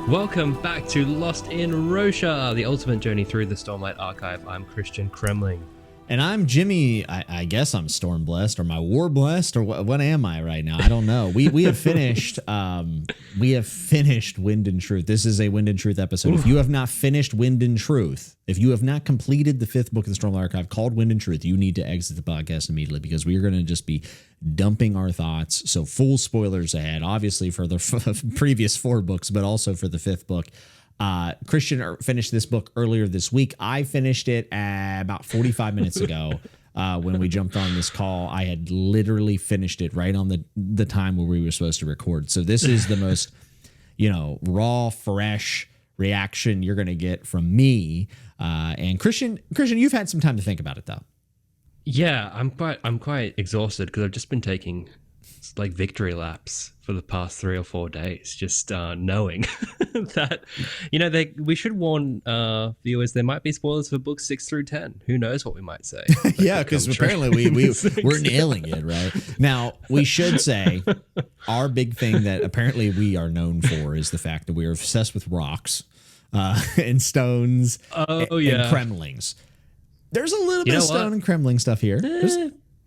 Welcome back to Lost in Roshar, the ultimate journey through the Stormlight Archive. I'm Christian Kremling. And I'm Jimmy. I guess I'm Storm Blessed, or my War Blessed, or what am I right now? I don't know. We have finished. We have finished Wind and Truth. This is a Wind and Truth episode. Ooh. If you have not finished Wind and Truth, if you have not completed the 5th book of the Stormlight Archive called Wind and Truth, you need to exit the podcast immediately, because we are going to just be dumping our thoughts. So full spoilers ahead, obviously for the previous 4 books, but also for the 5th book. Christian finished this book earlier this week. I finished it about 45 minutes ago when we jumped on this call. I had literally finished it right on the time where we were supposed to record. So this is the most, raw, fresh reaction you're going to get from me. And Christian, you've had some time to think about it, though. Yeah, I'm quite exhausted because I've just been taking like victory laps for the past 3 or 4 days, just knowing that, we should warn viewers there might be spoilers for books 6 through 10. Who knows what we might say? Yeah, because apparently we're nailing it right now. We should say our big thing that apparently we are known for is the fact that we are obsessed with rocks and stones and Kremlings. There's a little bit of stone and Kremling stuff here.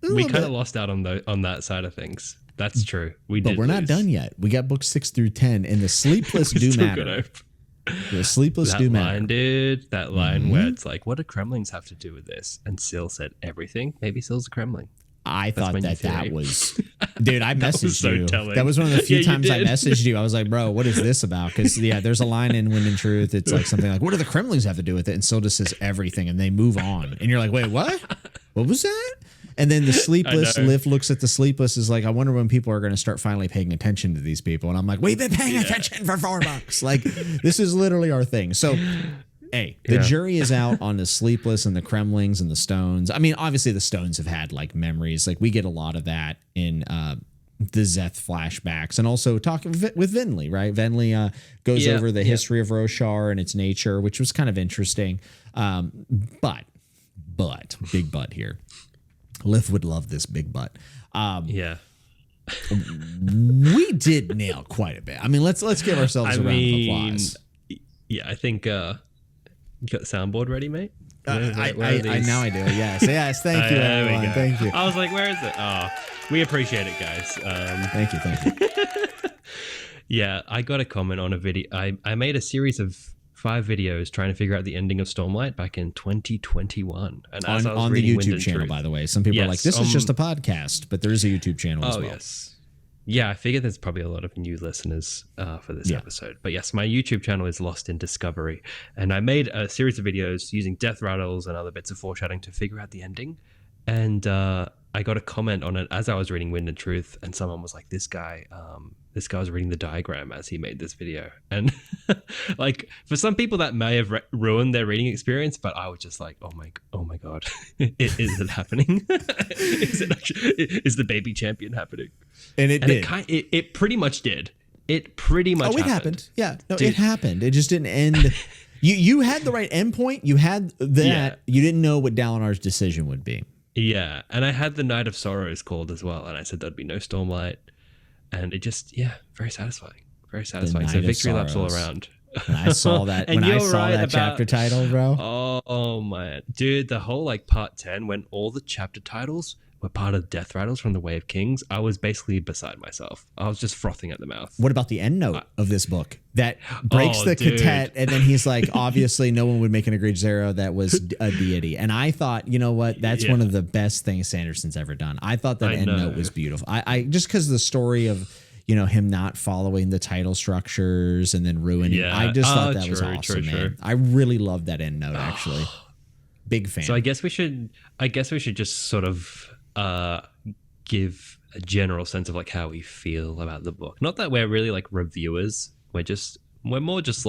We kind of lost out on that side of things. That's true. But we're not done yet. We got books 6 through 10, and the sleepless do matter. The sleepless do matter. That line where it's like, what do Kremlings have to do with this? And Syl said everything. Maybe Syl's a Kremling. I thought that was, dude. I messaged you. Telling. That was one of the few times I messaged you. I was like, bro, what is this about? Because there's a line in Wind and Truth. It's like something like, what do the Kremlings have to do with it? And Syl just says everything, and they move on. And you're like, wait, what? What was that? And then the sleepless, Liv looks at the sleepless, is like, I wonder when people are going to start finally paying attention to these people. And I'm like, we've been paying attention for 4 bucks. Like, this is literally our thing. So, hey, the jury is out on the sleepless and the Kremlings and the stones. I mean, obviously the stones have had like memories. Like, we get a lot of that in the Szeth flashbacks, and also talking with Venli, right? Venli goes over the history of Roshar and its nature, which was kind of interesting. But big but here. Liv would love this big butt. We did nail quite a bit. I mean, let's give ourselves a round of applause. Yeah, I think you got the soundboard ready, mate? Now I do. Yes. Thank you, everyone. Thank you. I was like, where is it? Oh, we appreciate it, guys. Thank you. Yeah, I got a comment on a video. I made a series of 5 videos trying to figure out the ending of Stormlight back in 2021. And on the YouTube channel, by the way. Some people are like, this is just a podcast, but there is a YouTube channel as well. Oh, yes. Yeah, I figured there's probably a lot of new listeners for this episode. But yes, my YouTube channel is Lost in Discovery. And I made a series of videos using death rattles and other bits of foreshadowing to figure out the ending. And I got a comment on it as I was reading Wind and Truth, and someone was like, this guy was reading the diagram as he made this video. And like, for some people that may have ruined their reading experience, but I was just like, oh my God, is it happening? Is the baby champion happening? And it did. It pretty much did. It pretty much happened. Yeah, no, dude. It happened. It just didn't end. You had the right endpoint. You had that. Yeah. You didn't know what Dalinar's decision would be. Yeah, and I had the Night of Sorrows called as well, and I said there'd be no Stormlight. And it just, very satisfying. Very satisfying. So victory laps all around. When I saw that, chapter title, bro. Oh, man. Dude, the whole part 10, when all the chapter titles were part of death rattles from the Way of Kings, I was basically beside myself. I was just frothing at the mouth. What about the end note of this book that breaks the Katet, and then he's like, obviously no one would make an egregious zero that was a deity. And I thought, you know what? That's one of the best things Sanderson's ever done. I thought that end note was beautiful. I just because the story of him not following the title structures and then ruining. I just thought that was awesome, man. I really loved that end note, actually. Big fan. So I guess we should just sort of give a general sense of how we feel about the book. Not that we're really reviewers. We're more just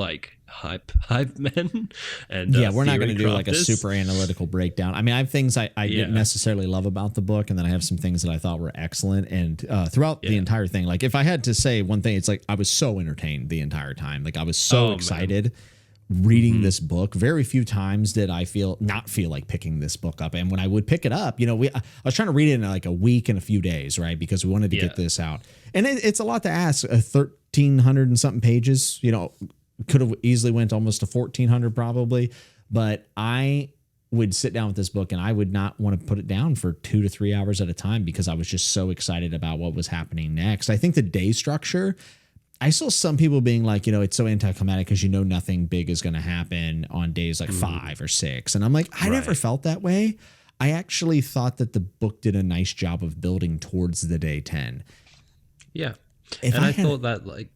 hype men. And we're not going to do a super analytical breakdown. I mean, I have things I didn't necessarily love about the book, and then I have some things that I thought were excellent. And throughout the entire thing, if I had to say one thing, it's I was so entertained the entire time. I was so excited. Man. Reading this book. Very few times did I not feel like picking this book up. And when I would pick it up, I was trying to read it in a week and a few days, right? Because we wanted to get this out. And it's a lot to ask. 1,300 and something pages, could have easily went almost to 1400 probably, but I would sit down with this book and I would not want to put it down for 2 to 3 hours at a time because I was just so excited about what was happening next. I think the day structure, I saw some people being like, it's so anticlimactic because nothing big is going to happen on days like 5 or 6. And I'm like, I never felt that way. I actually thought that the book did a nice job of building towards the day 10. Yeah. I thought that like,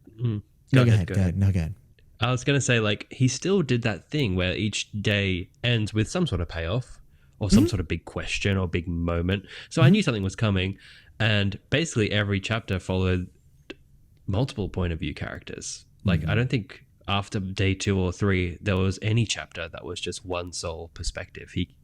go ahead. I was going to say, like, he still did that thing where each day ends with some sort of payoff or some sort of big question or big moment. So I knew something was coming. And basically every chapter followed multiple point of view characters. Like, I don't think after day 2 or 3, there was any chapter that was just one sole perspective. He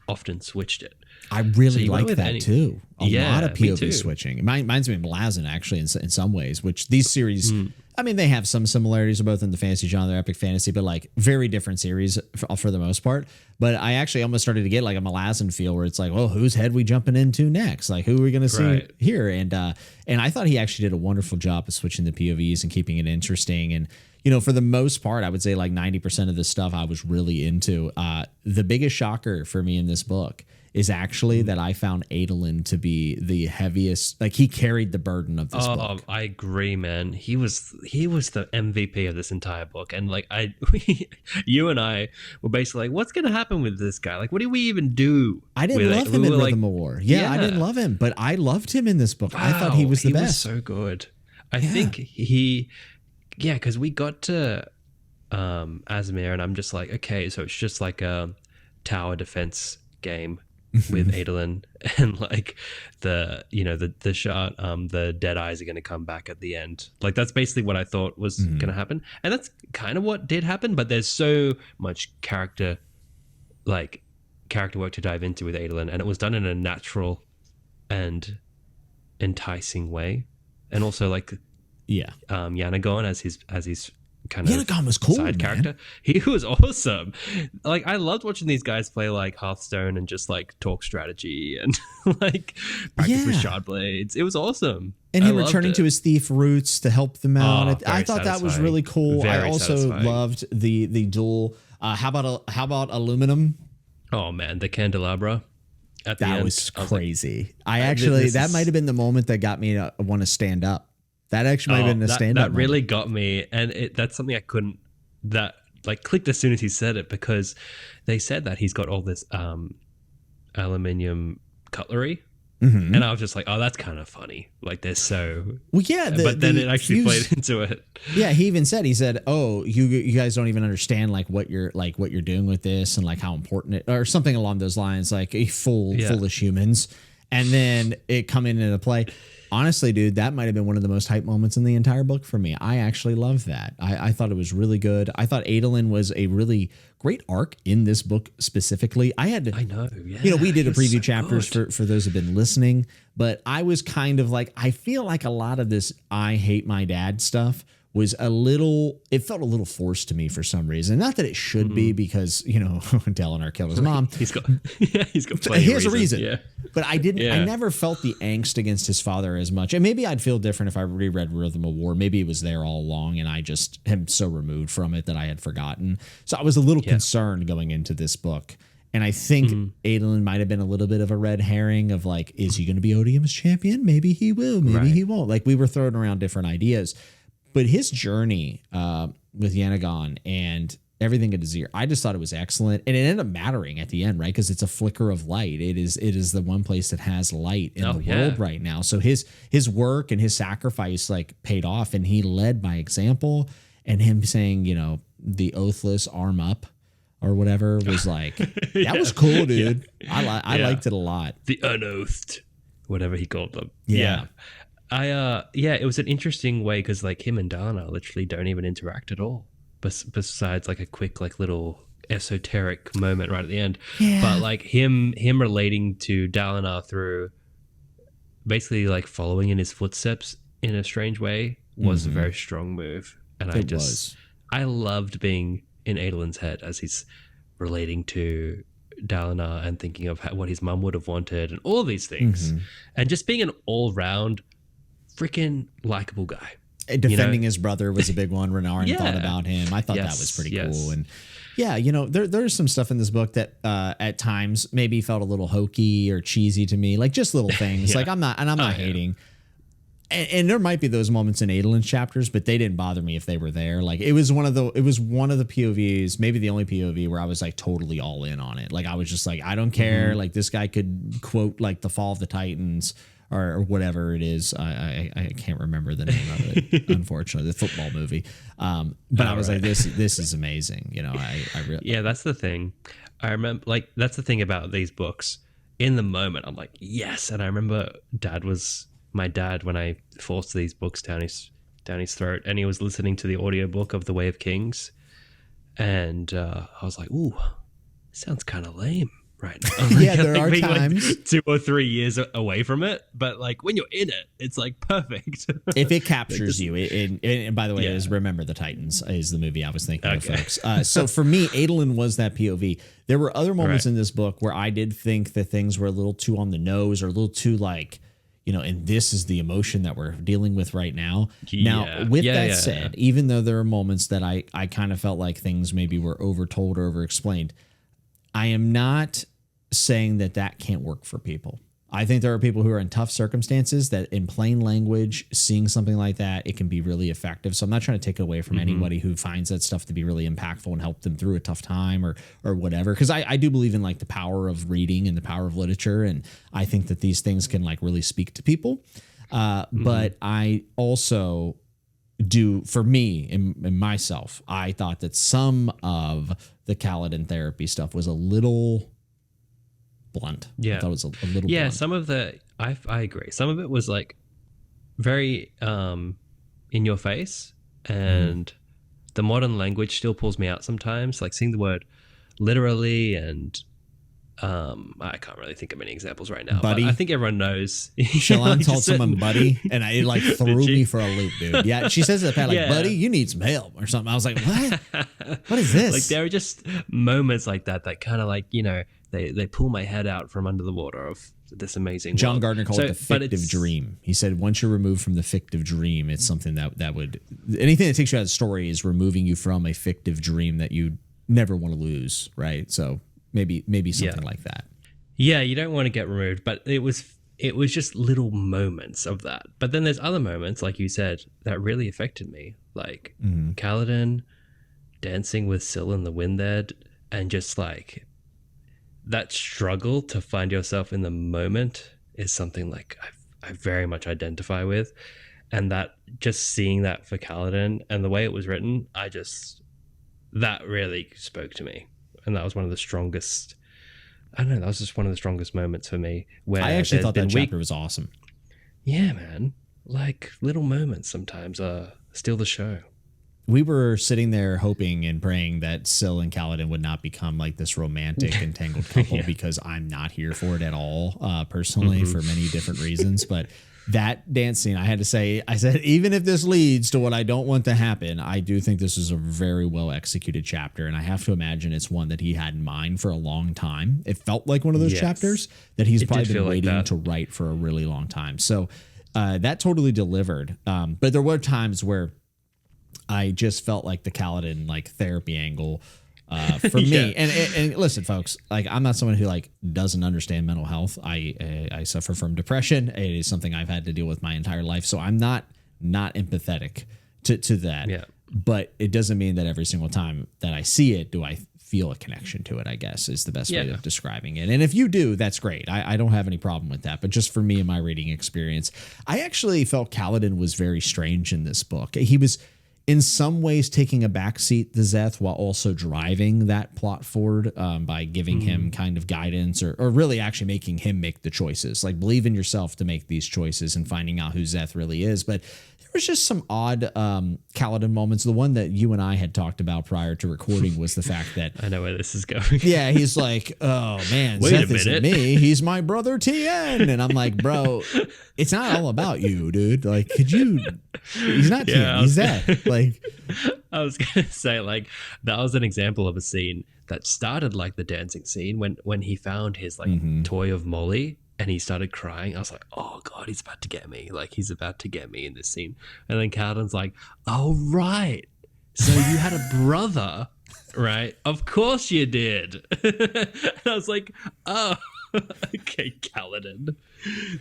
often switched it. I really like that too. A lot of POV switching. It reminds me of Malazan actually in some ways, which these series, I mean, they have some similarities both in the fantasy genre, epic fantasy, but like very different series for the most part. But I actually almost started to get like a Malazan feel where it's like, well, whose head we jumping into next? Like, who are we going to see here? And I thought he actually did a wonderful job of switching the POVs and keeping it interesting. And for the most part, I would say like 90% of the stuff I was really into. The biggest shocker for me in this book is actually that I found Adolin to be the heaviest. Like, he carried the burden of this book. I agree, man. He was the MVP of this entire book. And like you and I were basically like, what's going to happen with this guy? Like, what do we even do? I didn't love him in Rhythm of War. Yeah, I didn't love him, but I loved him in this book. Wow, I thought he was the best. He was so good. I think because we got to Asmir and I'm just like, okay, so it's just like a tower defense game with Adolin and like the shot, the dead eyes are going to come back at the end. Like, that's basically what I thought was going to happen. And that's kind of what did happen, but there's so much character work to dive into with Adolin, and it was done in a natural and enticing way. And also like, Yanagon as his kind of Yanagon was cool, side character. He was awesome. Like, I loved watching these guys play like Hearthstone and just like talk strategy and like practice with shard blades. It was awesome. And him returning to his thief roots to help them out. I thought that was really cool. Very I also loved the duel. How about aluminum? Oh man, the candelabra. That was crazy. That might have been the moment that got me to want to stand up. That actually might have been a stand-up. That really got me, and that's something I couldn't. That like clicked as soon as he said it, because they said that he's got all this aluminium cutlery, and I was just like, oh, that's kind of funny. Like, they're so but then it actually played into it. Yeah, he said, oh, you guys don't even understand like what you're doing with this and like how important it, or something along those lines, like a foolish humans, and then it coming into play. Honestly, dude, that might have been one of the most hype moments in the entire book for me. I actually loved that. I thought it was really good. I thought Adolin was a really great arc in this book specifically. I know. Yeah, we did a preview chapters for those who've been listening, but I was kind of like, I feel like a lot of this I hate my dad stuff was it felt a little forced to me for some reason. Not that it should be, because, Dalinar killed his mom. He's got plenty of reason. Yeah. But I never felt the angst against his father as much. And maybe I'd feel different if I reread Rhythm of War. Maybe it was there all along and I just am so removed from it that I had forgotten. So I was a little concerned going into this book. And I think Adolin might have been a little bit of a red herring of like, is he going to be Odium's champion? Maybe he will. Maybe he won't. Like, we were throwing around different ideas. But his journey with Yanagon and everything at Azir, I just thought it was excellent. And it ended up mattering at the end, right? Because it's a flicker of light. It is the one place that has light in the world right now. So his work and his sacrifice like paid off, and he led by example. And him saying, the oathless arm up or whatever was like, that was cool, dude. I liked it a lot. The unoathed, whatever he called them. Yeah. It was an interesting way, because like him and Dana literally don't even interact at all, besides like a quick like little esoteric moment right at the end. But like him relating to Dalinar through basically like following in his footsteps in a strange way was a very strong move. And I loved being in Adolin's head as he's relating to Dalinar and thinking of what his mum would have wanted and all these things, and just being an all-round freaking likable guy. defending his brother was a big one. Renarin thought about him. I thought that was pretty cool. And yeah, there's some stuff in this book that at times maybe felt a little hokey or cheesy to me, like just little things. Like I'm not hating. And there might be those moments in Adolin's chapters, but they didn't bother me if they were there. Like it was one of the POVs, maybe the only POV where I was like totally all in on it. Like I was just like, I don't care. Like this guy could quote like the Fall of the Titans or whatever it is. I can't remember the name of it, unfortunately, the football movie. But I was like, this is amazing. I really that's the thing. I remember like that's the thing about these books. In the moment, I'm like, yes. And I remember my dad, when I forced these books down his throat, and he was listening to the audiobook of The Way of Kings, and I was like, ooh, sounds kind of lame right now. Yeah, there are times like 2 or 3 years away from it, but like when you're in it, it's like perfect. If it captures you, and by the way, is Remember the Titans is the movie I was thinking of, folks. So for me, Adolin was that POV. There were other moments in this book where I did think that things were a little too on the nose or a little too like, and this is the emotion that we're dealing with right now. Now, with that said, even though there are moments that I kind of felt like things maybe were overtold or overexplained, I am not saying that can't work for people. I think there are people who are in tough circumstances that in plain language, seeing something like that, it can be really effective. So I'm not trying to take it away from anybody who finds that stuff to be really impactful and help them through a tough time or whatever. Because I do believe in like the power of reading and the power of literature. And I think that these things can like really speak to people. But I also do, for me and myself, I thought that some of the Kaladin therapy stuff was a little blunt. I thought it was a little blunt. Some of I agree. Some of it was like very in your face, and the modern language still pulls me out sometimes, like seeing the word literally, and I can't really think of any examples right now. Buddy. But I think everyone knows. Shallan told someone buddy, and it like threw me for a loop, dude. Yeah, she says that like, buddy, you need some help or something. I was like, what? What is this? Like there are just moments like that kind of like, they pull my head out from under the water of this amazing John world. Gardner called it the fictive dream. He said once you're removed from the fictive dream, it's something that would, anything that takes you out of the story is removing you from a fictive dream that you never want to lose, right? So maybe something like that. Yeah, you don't want to get removed, but it was just little moments of that. But then there's other moments, like you said, that really affected me, like Kaladin dancing with Syl in the wind there, and just like that struggle to find yourself in the moment is something like I very much identify with. And that just seeing that for Kaladin and the way it was written, that really spoke to me. And that was one of the strongest, I don't know, that was just one of the strongest moments for me. Where I actually thought that chapter was awesome. Yeah, man. Like little moments sometimes steal the show. We were sitting there hoping and praying that Syl and Kaladin would not become like this romantic entangled couple because I'm not here for it at all, personally, for many different reasons. But that dance scene, I said, even if this leads to what I don't want to happen, I do think this is a very well executed chapter. And I have to imagine it's one that he had in mind for a long time. It felt like one of those chapters that he's probably been waiting to write for a really long time. So that totally delivered. But there were times where I just felt like the Kaladin like therapy angle for me. And listen, folks, like I'm not someone who like doesn't understand mental health. I suffer from depression. It is something I've had to deal with my entire life. So I'm not empathetic to that. Yeah. But it doesn't mean that every single time that I see it, do I feel a connection to it, I guess is the best way of describing it. And if you do, that's great. I don't have any problem with that. But just for me and my reading experience, I actually felt Kaladin was very strange in this book. He was in some ways taking a backseat to Szeth while also driving that plot forward by giving him kind of guidance or really actually making him make the choices. Like believe in yourself to make these choices and finding out who Szeth really is. But there was just some odd Kaladin moments. The one that you and I had talked about prior to recording was the fact that I know where this is going. Yeah, he's like, oh man, Szeth isn't me. He's my brother Tien. And I'm like, bro, it's not all about you, dude. Like, he's not Tien, he's Szeth. Like, I was gonna say, like, that was an example of a scene that started like the dancing scene when he found his like toy of Molly and he started crying. I was like, oh God, he's about to get me. Like, he's about to get me in this scene. And then Kaladin's like, oh, right. So you had a brother, right? Of course you did. And I was like, oh, okay, Kaladin.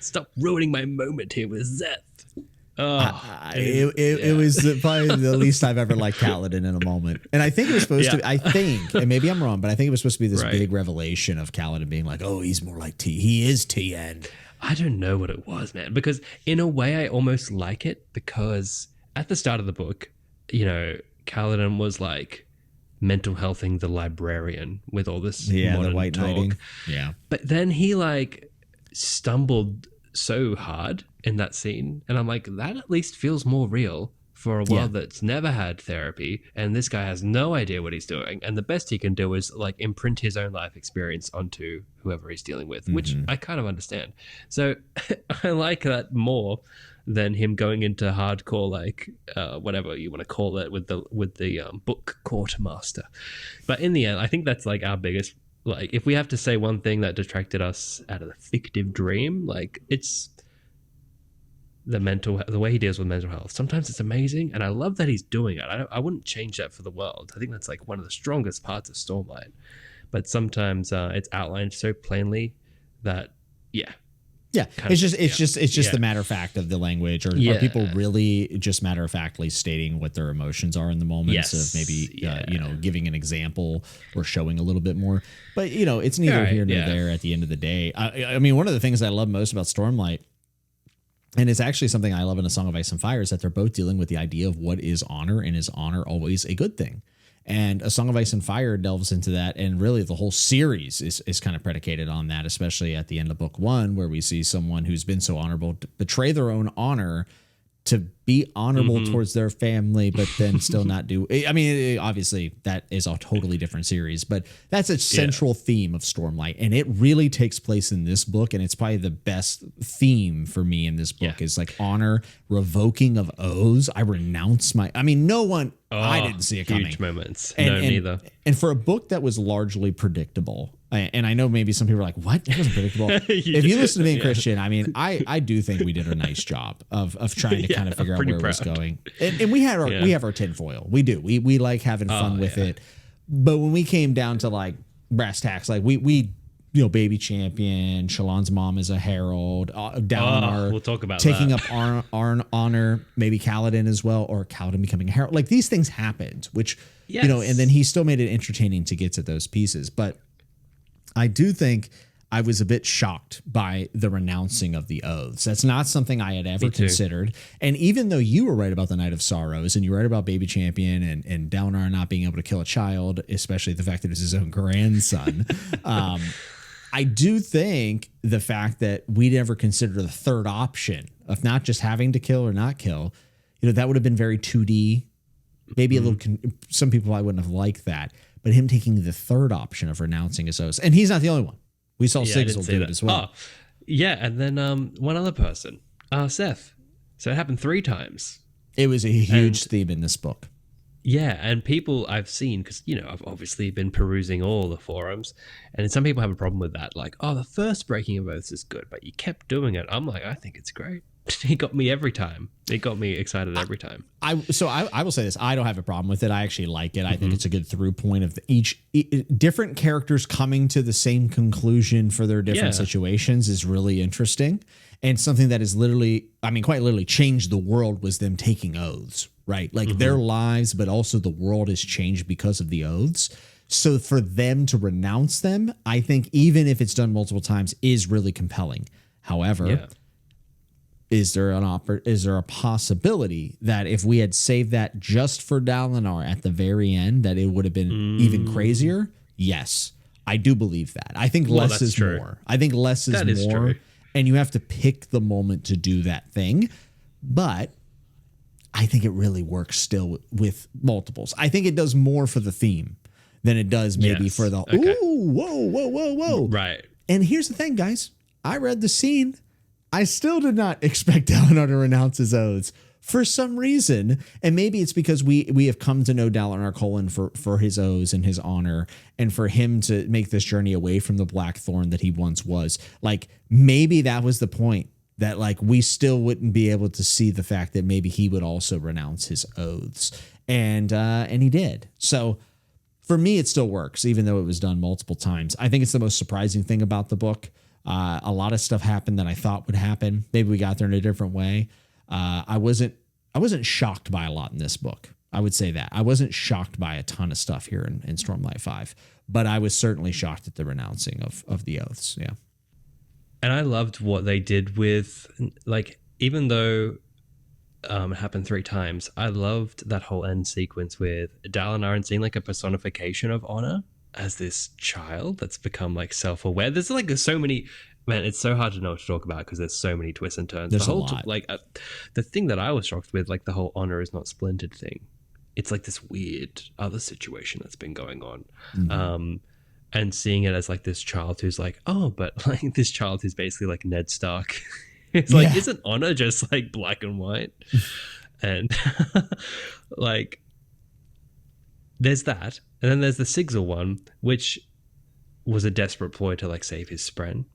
Stop ruining my moment here with Szeth. It was probably the least I've ever liked Kaladin in a moment. And I think it was supposed to, and maybe I'm wrong, but I think it was supposed to be this big revelation of Kaladin being like, oh, he's more like T. He is Tien. I don't know what it was, man. Because in a way, I almost like it because at the start of the book, you know, Kaladin was like mental healthing the librarian with all this modern the white talk. knighting. Yeah. But then he like stumbled so hard in that scene, and I'm like, that at least feels more real for a world that's never had therapy, and this guy has no idea what he's doing, and the best he can do is like imprint his own life experience onto whoever he's dealing with, which I kind of understand. So I like that more than him going into hardcore, like whatever you want to call it, with the book quartermaster. But in the end, I think that's like our biggest, like, if we have to say one thing that detracted us out of the fictive dream, like, it's the way he deals with mental health. Sometimes it's amazing, and I love that he's doing it. I wouldn't change that for the world. I think that's like one of the strongest parts of Stormlight. But sometimes it's outlined so plainly that it's just the matter of fact of the language, or are people really just matter of factly stating what their emotions are in the moments of maybe giving an example or showing a little bit more. But it's neither here nor there at the end of the day. I mean, one of the things I love most about Stormlight, and it's actually something I love in A Song of Ice and Fire, is that they're both dealing with the idea of what is honor, and is honor always a good thing? And A Song of Ice and Fire delves into that, and really the whole series is kind of predicated on that, especially at the end of book 1, where we see someone who's been so honorable to betray their own honor to be honorable towards their family, but then still not do. I mean, obviously that is a totally different series, but that's a central theme of Stormlight, and it really takes place in this book. And it's probably the best theme for me in this book is like honor, revoking of oaths. I renounce my. I mean, no one. I didn't see it coming. Huge moments. Neither. And for a book that was largely predictable, and I know maybe some people are like, what? It wasn't predictable. If you listen to me and Christian, I mean, I do think we did a nice job of trying to kind of figure out where it was going. And we had we have our tinfoil. We do. We like having fun with it. But when we came down to like brass tacks, like we baby champion, Shallan's mom is a herald, we'll talk about taking that. up honor, maybe Kaladin as well, or Kaladin becoming a herald. Like, these things happened, which, and then he still made it entertaining to get to those pieces. But I do think I was a bit shocked by the renouncing of the oaths. That's not something I had ever considered. And even though you were right about the Night of Sorrows, and you were right about Baby Champion and Dalinar not being able to kill a child, especially the fact that it's his own grandson, I do think the fact that we never considered the third option of not just having to kill or not kill, that would have been very 2D. Maybe a little. Some people I wouldn't have liked that, but him taking the third option of renouncing his oaths, and he's not the only one. We saw Sigil do it as well. And then one other person, Szeth. So it happened 3 times. It was a huge theme in this book. Yeah, and people I've seen, because, I've obviously been perusing all the forums, and some people have a problem with that. Like, the first breaking of oaths is good, but you kept doing it. I'm like, I think it's great. It got me every time. It got me excited every time. I will say this. I don't have a problem with it. I actually like it. I think it's a good through point of each different characters coming to the same conclusion for their different situations is really interesting. And something that is quite literally changed the world was them taking oaths, right? Like their lives, but also the world has changed because of the oaths. So for them to renounce them, I think even if it's done multiple times, is really compelling. However, is there a possibility that if we had saved that just for Dalinar at the very end, that it would have been even crazier? Yes, I do believe that. I think less is more. I think less is more. True. And you have to pick the moment to do that thing. But I think it really works still with multiples. I think it does more for the theme than it does maybe for the, whoa. Right. And here's the thing, guys. I read the scene. I still did not expect Dalinar to renounce his oaths, for some reason. And maybe it's because we have come to know Dalinar Kholin for his oaths and his honor, and for him to make this journey away from the Blackthorn that he once was. Like, maybe that was the point, that like we still wouldn't be able to see the fact that maybe he would also renounce his oaths. And he did. So for me, it still works, even though it was done multiple times. I think it's the most surprising thing about the book. A lot of stuff happened that I thought would happen. Maybe we got there in a different way. I wasn't shocked by a lot in this book. I would say that. I wasn't shocked by a ton of stuff here in Stormlight 5, but I was certainly shocked at the renouncing of the oaths. Yeah. And I loved what they did with, like, even though it happened 3 times, I loved that whole end sequence with Dalinar and seeing like a personification of honor as this child that's become like self-aware. There's so many, man, it's so hard to know what to talk about because there's so many twists and turns. There's the whole a lot. The thing that I was shocked with, like the whole honor is not splintered thing. It's like this weird other situation that's been going on. Mm-hmm. And seeing it as like this child who's like, oh, but like this child who's basically like Ned Stark. It's like, isn't honor just like black and white? And like, there's that. And then there's the Sigil one, which was a desperate ploy to like save his spren.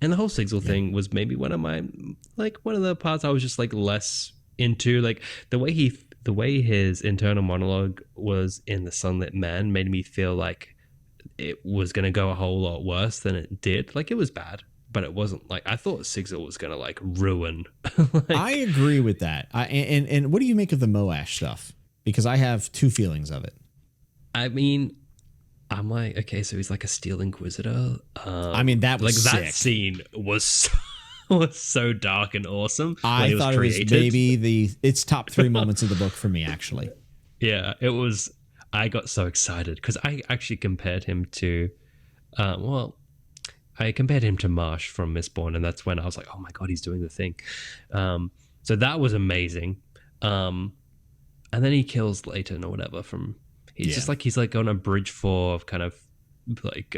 And the whole Sigil thing was maybe one of the parts I was just like less into. Like the way his internal monologue was in The Sunlit Man made me feel like it was going to go a whole lot worse than it did. Like, it was bad, but it wasn't like, I thought Sigil was going to like ruin. I agree with that. And what do you make of the Moash stuff? Because I have 2 feelings of it. I mean, I'm like, okay, so he's like a Steel Inquisitor. I mean, that was like sick. That scene was so dark and awesome. I thought it was maybe it's top 3 moments of the book for me, actually. Yeah, it was. I got so excited because I actually compared him to, I compared him to Marsh from Mistborn, and that's when I was like, oh my God, he's doing the thing. So that was amazing. And then he kills Leighton or whatever he's like on a bridge 4 of kind of like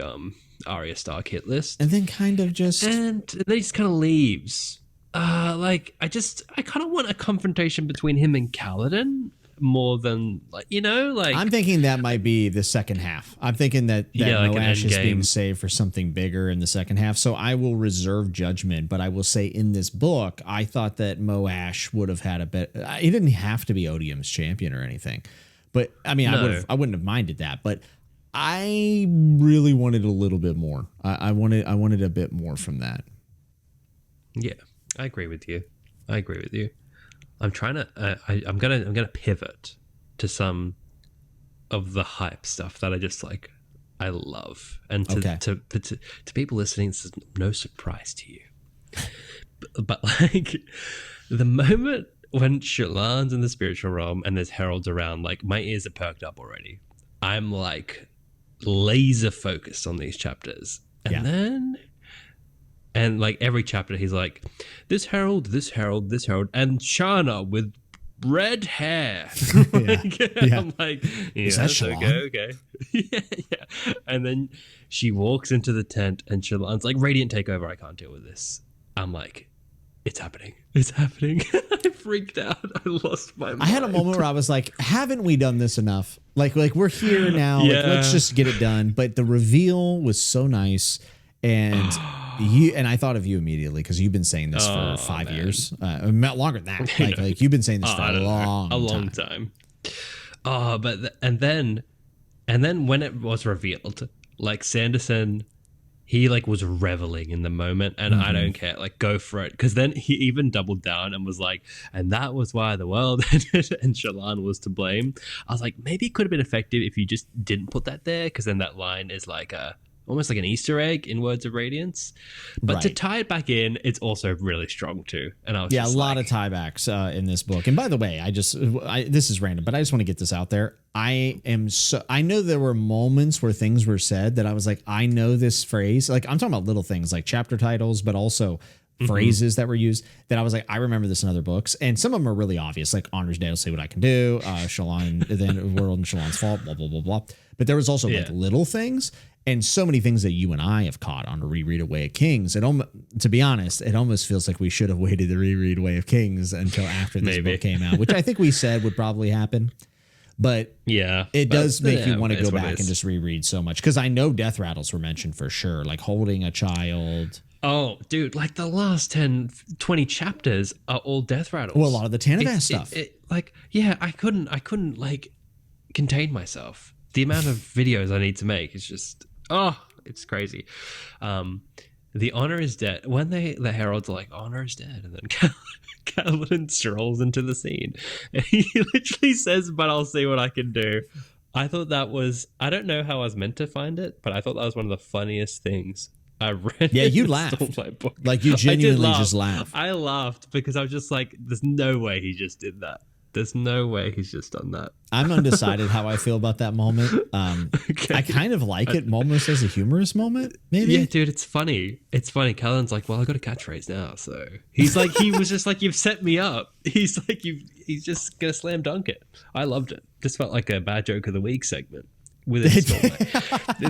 Arya Stark hit list. And then kind of just... And then he just kind of leaves. I kind of want a confrontation between him and Kaladin more than I'm thinking that might be the second half. I'm thinking that Moash is being saved for something bigger in the second half. So I will reserve judgment, but I will say in this book, I thought that Moash would have had a bit. He didn't have to be Odium's champion or anything, but I mean, no. I wouldn't have minded that, but I really wanted a little bit more. I wanted a bit more from that. Yeah, I agree with you. I'm trying to. I'm gonna pivot to some of the hype stuff that I love, and to people listening, this is no surprise to you. But like the moment when Shallan's in the spiritual realm and there's heralds around, like my ears are perked up already. I'm like laser focused on these chapters, and like every chapter, he's like, this herald, and Shana with red hair. I'm like, is that Shallan? Okay. yeah. And then she walks into the tent, and Shallan's like, Radiant takeover. I can't deal with this. I'm like, it's happening. I freaked out. I lost my mind. I had a moment where I was like, haven't we done this enough? Like we're here now. Yeah. Like, let's just get it done. But the reveal was so nice, and. And I thought of you immediately because you've been saying this for 5 years, longer than that. Like you've been saying this for a long time. Oh, and then when it was revealed, like Sanderson, he like was reveling in the moment, and I don't care, like go for it. Because then he even doubled down and was like, and that was why the world ended and Shallan was to blame. I was like, maybe it could have been effective if you just didn't put that there, because then that line is like almost like an Easter egg in Words of Radiance. But to tie it back in, it's also really strong too. And I was a lot of tiebacks in this book. And by the way, this is random, but I just want to get this out there. I know there were moments where things were said that I was like, I know this phrase. Like I'm talking about little things like chapter titles, but also phrases that were used that I was like, I remember this in other books. And some of them are really obvious, like Honor's Day, I'll say what I can do, Shallan, then World and Shallan's Fault, blah, blah, blah, blah. But there was also like little things and so many things that you and I have caught on a reread of Way of Kings. To be honest, it almost feels like we should have waited to reread Way of Kings until after this book came out, which I think we said would probably happen. But it does make you want to go back and just reread so much. Because I know death rattles were mentioned for sure, like holding a child. Oh, dude, like the last 10, 20 chapters are all death rattles. Well, a lot of the Tanavast stuff. I couldn't like contain myself. The amount of videos I need to make is just, it's crazy. The honor is dead. When the heralds are like, honor is dead, and then Kaladin strolls into the scene. And he literally says, but I'll see what I can do. I thought that was, I don't know how I was meant to find it, but I thought that was one of the funniest things I read. Yeah, you laughed. Like you genuinely just laughed. I laughed because I was just like, there's no way he just did that. There's no way he's just done that. I'm undecided how I feel about that moment. Okay. I kind of like it almost as a humorous moment, maybe. Yeah, dude, it's funny. It's funny. Kaladin's like, well, I got a catchphrase now. So he's like, he was just like, you've set me up. He's like, he's just going to slam dunk it. I loved it. This felt like a bad joke of the week segment. Within Stormlight.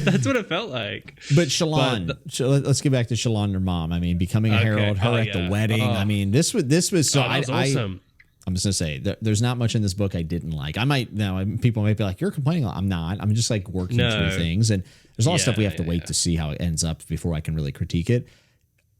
That's what it felt like. But Shallan, let's get back to Shallan and her mom. I mean, becoming a herald, her at the wedding. I mean, this was so that was awesome. I'm just gonna say there's not much in this book I didn't like. I might now people might be like, you're complaining. I'm not. I'm just like working through things, and there's a lot of stuff we have to wait to see how it ends up before I can really critique it.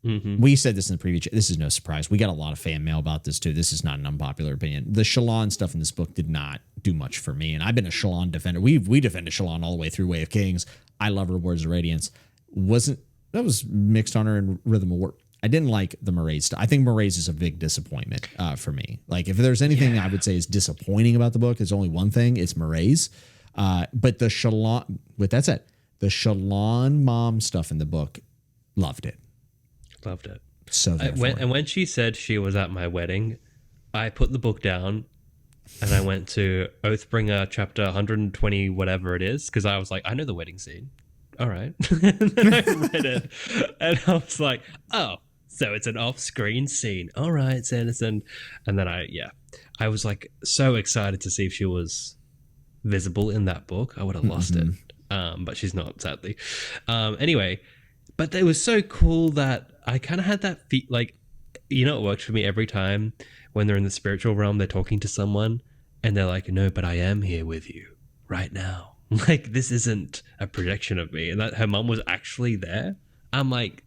Mm-hmm. We said this in the previous. This is no surprise. We got a lot of fan mail about this too. This is not an unpopular opinion. The Shallan stuff in this book did not do much for me, and I've been a Shallan defender. We defended Shallan all the way through Way of Kings. I love her Words of Radiance. That was mixed on her in Rhythm of War. I didn't like the Mraize stuff. I think Mraize is a big disappointment for me. Like if there's anything I would say is disappointing about the book, it's only one thing. It's Mraize. But the Shallan, with that said, the Shallan mom stuff in the book, loved it. Loved it. So when she said she was at my wedding, I put the book down and I went to Oathbringer chapter 120, whatever it is, because I was like, I know the wedding scene. All right. And then I read it and I was like, oh, so it's an off-screen scene. All right, Sanderson. And then I was like so excited to see if she was visible in that book. I would have lost it. But she's not, sadly. Anyway, but it was so cool that I kind of had that like, it worked for me every time when they're in the spiritual realm, they're talking to someone and they're like, no, but I am here with you right now. Like, this isn't a projection of me. And that her mom was actually there. I'm like,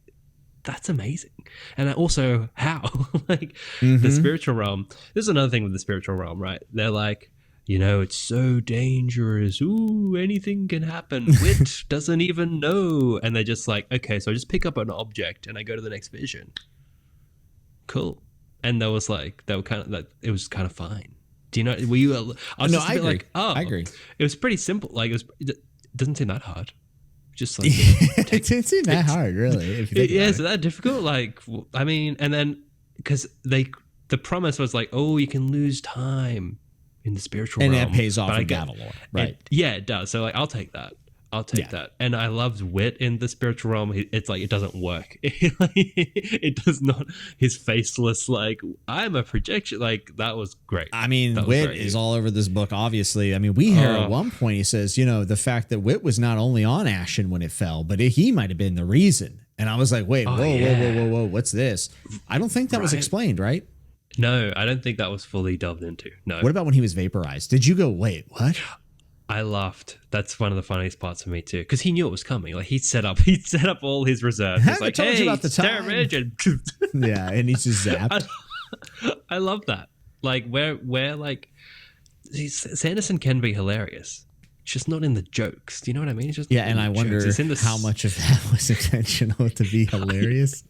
that's amazing. And also, how? Like, the spiritual realm. This is another thing with the spiritual realm, right? They're like, it's so dangerous. Ooh, anything can happen. Wit doesn't even know. And they're just like, okay, so I just pick up an object and I go to the next vision. Cool. And that was like, it was kind of fine. Do you know, were you, I agree. Like, I agree. It was pretty simple. Like, it doesn't seem that hard. Just like, it didn't seem that hard, really. If you is that difficult? Like, I mean, and then, because the promise was like, oh, you can lose time in the spiritual realm. And that pays off with Gavalor, right? It does. So like, I'll take that. That. And I loved Wit in the spiritual realm. It's like, it doesn't work. It does not. His faceless, like, I'm a projection. Like, that was great. I mean, Wit is all over this book, obviously. I mean, we hear at one point, he says, the fact that Wit was not only on Ashen when it fell, but he might have been the reason. And I was like, wait, whoa, what's this? I don't think that was explained, right? No, I don't think that was fully delved into. No. What about when he was vaporized? Did you go, wait, what? I laughed. That's one of the funniest parts for me too, because he knew it was coming. Like, he'd set up all his reserves. He's like, hey, about the time. Yeah, and he's just zapped. I love that. Like, where like, Sanderson can be hilarious. It's just not in the jokes. Do you know what I mean? It's just and I wonder how much of that was intentional to be hilarious.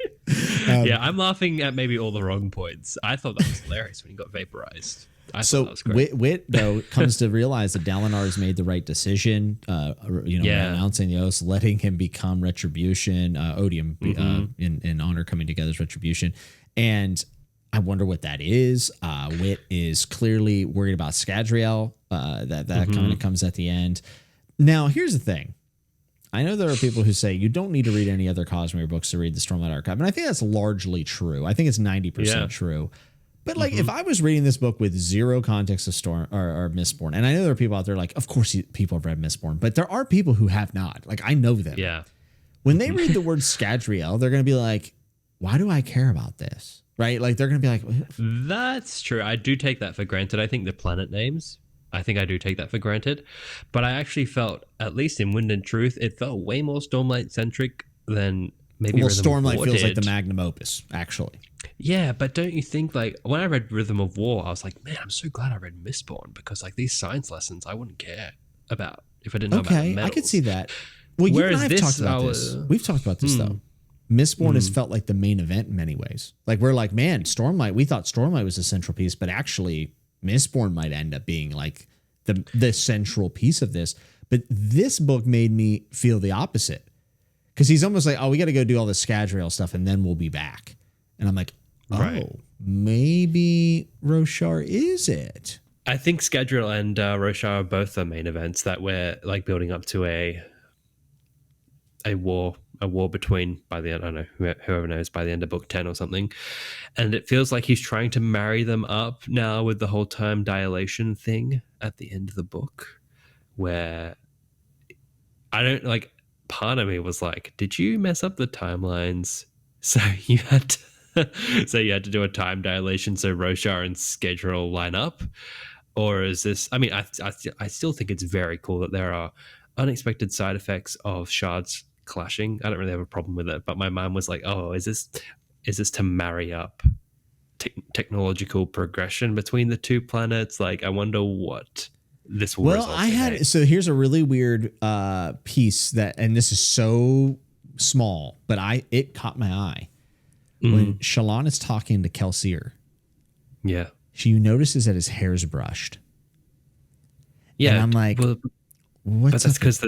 I'm laughing at maybe all the wrong points. I thought that was hilarious when he got vaporized. So Wit though comes to realize that Dalinar has made the right decision. Renouncing the oaths, letting him become Retribution, Odium in honor coming together as Retribution, and I wonder what that is. Wit is clearly worried about Scadrial. That kind of comes at the end. Now here's the thing. I know there are people who say you don't need to read any other Cosmere books to read the Stormlight Archive. And I think that's largely true. I think it's 90% true. But like, if I was reading this book with zero context of Storm or Mistborn, and I know there are people out there like, of course people have read Mistborn, but there are people who have not. Like, I know them. Yeah. When they read the word Scadrial, they're going to be like, why do I care about this? Right? Like, they're going to be like, that's true. I do take that for granted. I think the planet names, I think I do take that for granted. But I actually felt, at least in Wind and Truth, it felt way more Stormlight centric than maybe Rhythm Stormlight of War feels did. like the magnum opus, actually. Yeah, but don't you think, like, when I read Rhythm of War, I was like, man, I'm so glad I read Mistborn, because like these science lessons I wouldn't care about if I didn't know about the metals. I could see that. Well, you and I have talked about this. We've talked about this though. Mistborn has felt like the main event in many ways. Like, we're like, man, Stormlight, we thought Stormlight was the central piece, but actually Mistborn might end up being like the central piece of this. But this book made me feel the opposite, because he's almost like, oh, we got to go do all the Scadrial stuff and then we'll be back. And I'm like, oh, maybe Roshar is it. I think Scadrial and Roshar are both the main events that we're like building up to a war between, by the end, I don't know, whoever knows, by the end of book 10 or something. And it feels like he's trying to marry them up now with the whole time dilation thing at the end of the book, where I don't like, part of me was like, did you mess up the timelines? So you had to do a time dilation so Roshar and Scadrial line up? Or is this, I mean, I still think it's very cool that there are unexpected side effects of shards clashing. I don't really have a problem with it, but my mind was like, oh, is this to marry up technological progression between the two planets? Like, I wonder what this will result in. So here's a really weird piece that, and this is so small, but it caught my eye. When Shallan is talking to Kelsier, she notices that his hair's brushed. Yeah, and I'm like, well, what's but that's because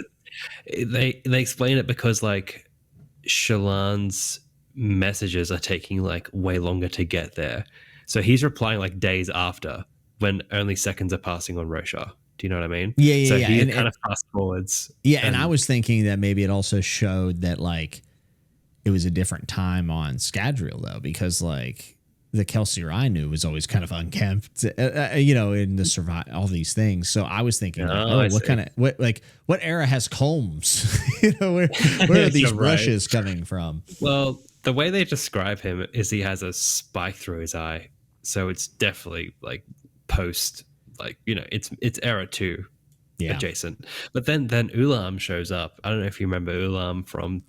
they explain it because like Shallan's messages are taking like way longer to get there, so he's replying like days after, when only seconds are passing on Roshar. Do you know what I mean? Yeah. So he kind of fast forwards. Yeah, and I was thinking that maybe it also showed that like it was a different time on Scadrial though, because like the Kelsier I knew was always kind of unkempt, in the survive all these things. So I was thinking, what era has combs? Where are these brushes coming from? Well, the way they describe him is he has a spike through his eye, so it's definitely like post, like it's era 2 adjacent. But then Ulam shows up. I don't know if you remember Ulam from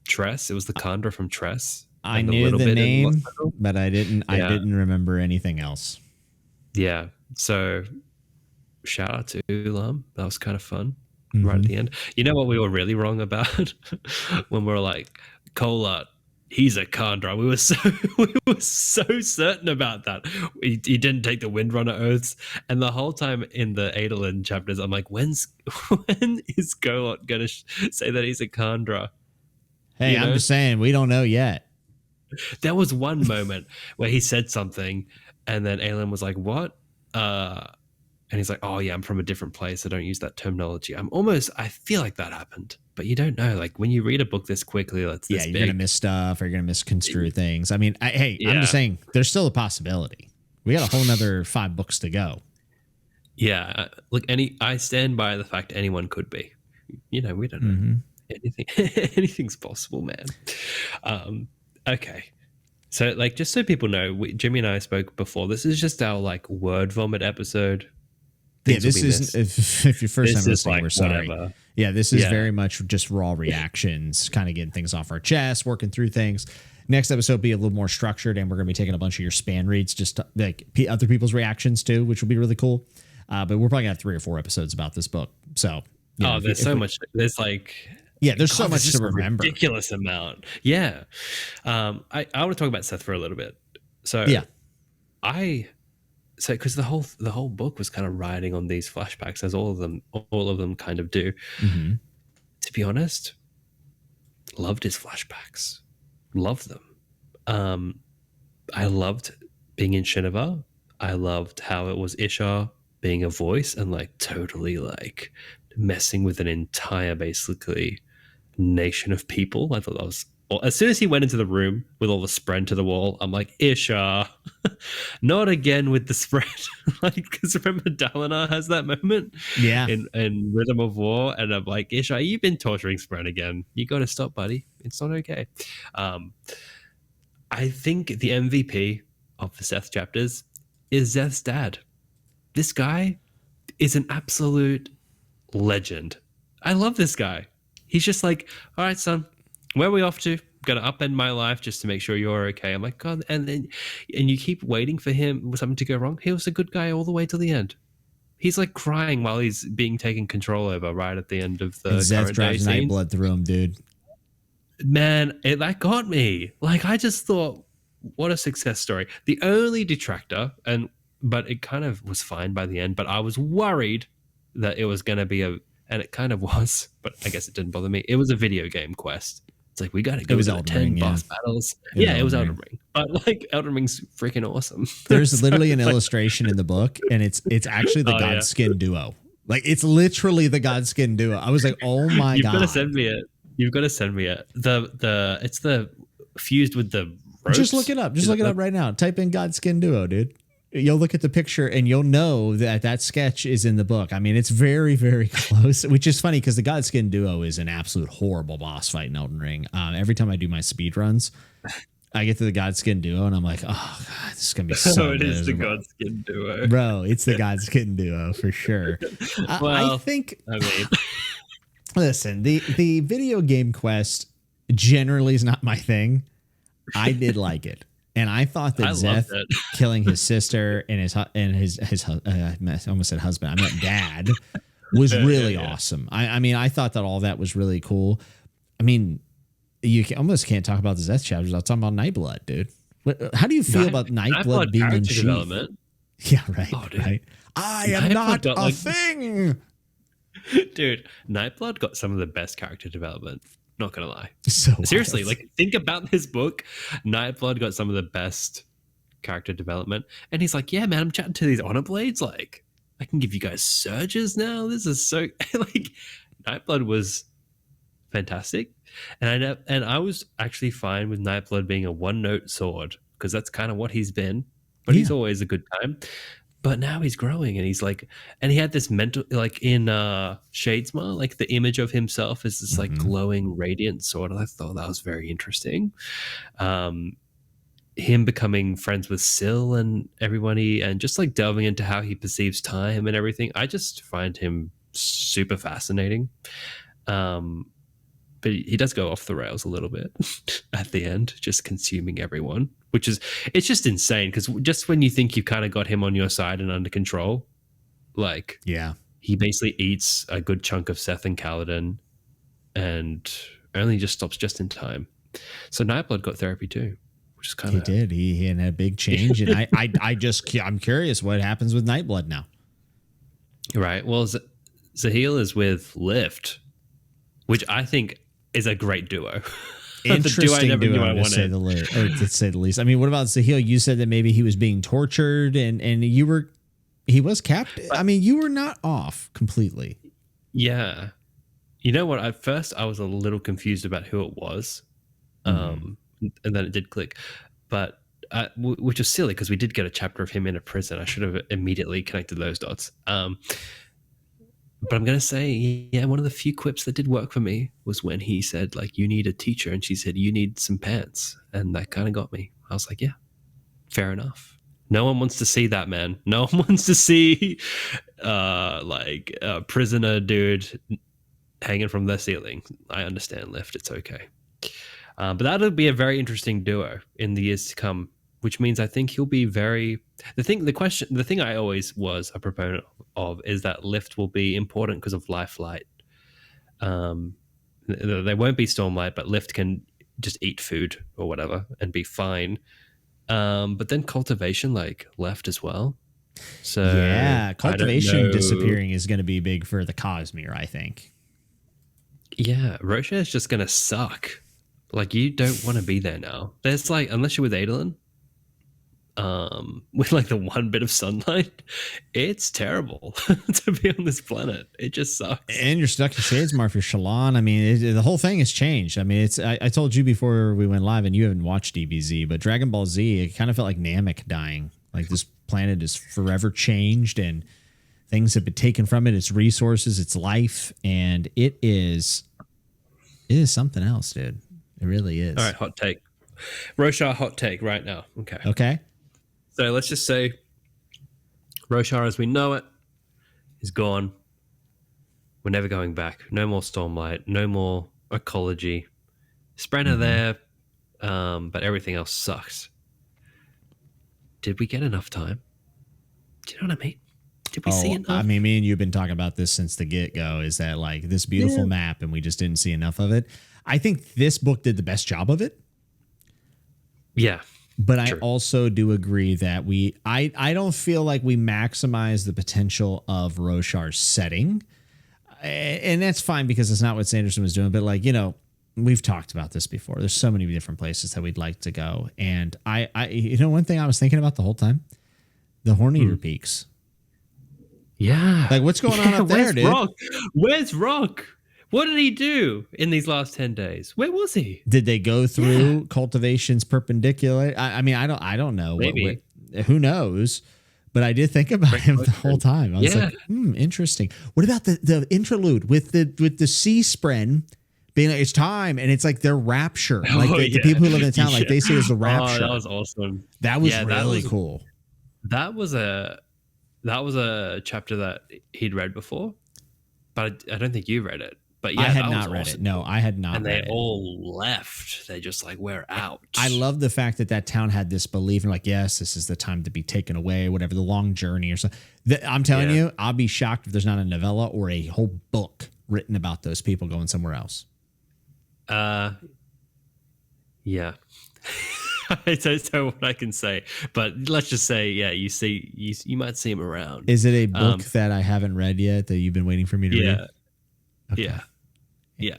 Tress. It was the Khandra from Tress. I knew the name, but I didn't remember anything else. Yeah. So shout out to Ulam. That was kind of fun right at the end. You know what we were really wrong about? When we were like, Kolat, he's a Khandra. We were so certain about that. He didn't take the Windrunner oaths. And the whole time in the Adolin chapters, I'm like, when is Kolat going to say that he's a Khandra? Hey, I'm just saying, we don't know yet. There was one moment where he said something, and then Aelin was like, what? And he's like, oh yeah, I'm from a different place. I don't use that terminology. I feel like that happened, but you don't know. Like when you read a book this quickly, you're going to miss stuff, or you're going to misconstrue things. I mean, I'm just saying there's still a possibility. We got a whole nother 5 books to go. Yeah. Look, I stand by the fact anyone could be, we don't know. Anything's possible, man. Okay. So like, just so people know, Jimmy and I spoke before. This is just our like word vomit episode. This is if you're first time listening, we're sorry. Whatever. Yeah, this is very much just raw reactions, kind of getting things off our chest, working through things. Next episode will be a little more structured, and we're going to be taking a bunch of your span reads, just like other people's reactions too, which will be really cool. But we're probably going to have 3 or 4 episodes about this book. So there's so much. There's like. Yeah, there's so much to remember. Ridiculous amount. Yeah. I want to talk about Szeth for a little bit. So because the whole book was kind of riding on these flashbacks, as all of them kind of do. To be honest, loved his flashbacks. Loved them. I loved being in Shinova. I loved how it was Ishar being a voice and like totally like messing with an entire basically nation of people. I thought that was. As soon as he went into the room with all the spread to the wall, I'm like, Ishar, not again with the spread. Like, because remember Dalinar has that moment in Rhythm of War, and I'm like, Ishar, you've been torturing Spren again. You got to stop, buddy. It's not okay. I think the MVP of the Szeth chapters is Szeth's dad. This guy is an absolute legend. I love this guy. He's just like, all right, son, where are we off to? Gonna upend my life just to make sure you're okay. I'm like, God, and you keep waiting for something to go wrong. He was a good guy all the way to the end. He's like crying while he's being taken control over right at the end of the Szeth drives Nightblood through him, dude. Man, that got me. Like, I just thought, what a success story. The only detractor, but it kind of was fine by the end, but I was worried that it was going to be and it kind of was, but I guess it didn't bother me. It was a video game quest. It's like, we got to go to the 10 boss battles. It was Elden Ring. But like, Elden Ring's freaking awesome. There's literally an illustration in the book, and it's actually the Godskin duo. Like, it's literally the Godskin duo. I was like, oh my God. You've got to send me it. You've got to send me it. It's the fused with the ropes. Just look it up. Just look it up right now. Type in Godskin duo, dude. You'll look at the picture and you'll know that sketch is in the book. I mean, it's very, very close, which is funny because the Godskin duo is an absolute horrible boss fight in Elden Ring. Every time I do my speed runs, I get to the Godskin duo and I'm like, oh God, this is going to be so it miserable. Is the Godskin duo. Bro, it's the Godskin duo for sure. I think, listen, the video game quest generally is not my thing. I did like it. And I thought that Szeth killing his sister and his I almost said husband, I meant dad, was really awesome. I mean, I thought that all that was really cool. I mean, almost can't talk about the Szeth chapters without talking about Nightblood, dude. How do you feel about Nightblood being in development? Yeah, right. Oh, right. I am not a thing. Dude, Nightblood got some of the best character development. Not gonna lie. So seriously, like, think about this book. Nightblood got some of the best character development, and he's like, "Yeah, man, I'm chatting to these honor blades. Like, I can give you guys surges now. This is so like." Nightblood was fantastic, and I was actually fine with Nightblood being a one-note sword because that's kind of what he's been. But he's always a good time. But now he's growing, and he's like, and he had this mental, like in Shadesmar, like the image of himself is this like glowing, radiant sword. And I thought that was very interesting. Him becoming friends with Syl and everybody, and just like delving into how he perceives time and everything. I just find him super fascinating. But he does go off the rails a little bit at the end, just consuming everyone, it's just insane. Because just when you think you've kind of got him on your side and under control, like, he basically eats a good chunk of Szeth and Kaladin and only just stops just in time. So Nightblood got therapy too, which is kind of... He did. He had a big change. And I'm curious what happens with Nightblood now. Right. Well, Zahel is with Lift, which I think is a great duo. Interesting duo, to say the least. I mean, what about Zahel? You said that maybe he was being tortured, and he was captive. I mean, you were not off completely. Yeah. You know what? At first, I was a little confused about who it was, and then it did click. But which is silly because we did get a chapter of him in a prison. I should have immediately connected those dots. But I'm going to say, one of the few quips that did work for me was when he said, like, you need a teacher. And she said, you need some pants. And that kind of got me. I was like, yeah, fair enough. No one wants to see that, man. No one wants to see, like, a prisoner dude hanging from the ceiling. I understand, Lift. It's okay. But that'll be a very interesting duo in the years to come, which means I think he'll be very... The thing I always was a proponent of is that Lift will be important because of Lifelight. They won't be Stormlight, but Lift can just eat food or whatever and be fine. But then Cultivation left as well. So yeah, Cultivation disappearing is going to be big for the Cosmere, I think. Yeah, Roshar is just going to suck. Like, you don't want to be there now. There's unless you're with Adolin, with like the one bit of sunlight, it's terrible to be on this planet. It just sucks. And you're stuck to Shadesmar for Shallan. I mean, the whole thing has changed. I mean, I told you before we went live, and you haven't watched DBZ, but Dragon Ball Z, it kind of felt like Namek dying. Like this planet is forever changed, and things have been taken from it. Its resources, its life, and it is something else, dude. It really is. All right, hot take. Roshar hot take right now. Okay. So let's just say Roshar as we know it is gone. We're never going back. No more Stormlight. No more ecology. Sprenna there, but everything else sucks. Did we get enough time? Do you know what I mean? Did we see enough? I mean, me and you have been talking about this since the get-go, is that like this beautiful map and we just didn't see enough of it. I think this book did the best job of it. Yeah. But True. I also do agree that I don't feel like we maximize the potential of Roshar's setting. And that's fine because it's not what Sanderson was doing. But like, you know, we've talked about this before. There's so many different places that we'd like to go. And I you know, one thing I was thinking about the whole time, the Horneater Peaks. Yeah. Like what's going on up there, dude? Rock? Where's Rock? What did he do in these last 10 days? Where was he? Did they go through Cultivation's perpendicular? I mean, I don't know. Maybe. Who knows? But I did think about him the whole time. I was like, interesting. What about the interlude with the sea spren being like, it's time, and it's like their rapture. Like the people who live in the town, like they say it's a rapture. Oh, that was awesome. That was really cool. That was a chapter that he'd read before, but I don't think you read it. But yeah, I had not read it. No, I had not. And they all left. They're just like, we're out. I love the fact that town had this belief, and like, yes, this is the time to be taken away, whatever, the long journey or something. I'm telling you, I'll be shocked if there's not a novella or a whole book written about those people going somewhere else. Yeah. I don't know what I can say, but let's just say, yeah, you might see him around. Is it a book that I haven't read yet that you've been waiting for me to read? Okay. Yeah.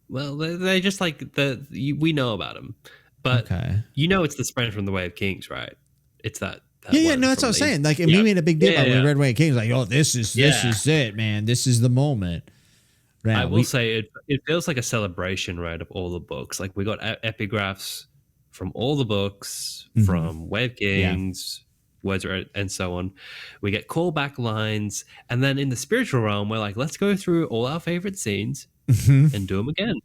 Well, they just like we know about him, but you know it's the spread from the Way of Kings, right? It's that. No, that's what I was saying. Like, we made a big deal about when we read Way of Kings. Like, oh, this is it, man. This is the moment. Right, I will say it feels like a celebration, right, of all the books. Like we got epigraphs from all the books, from Way of Kings, Words and so on. We get callback lines, and then in the spiritual realm, we're like, let's go through all our favorite scenes and do them again.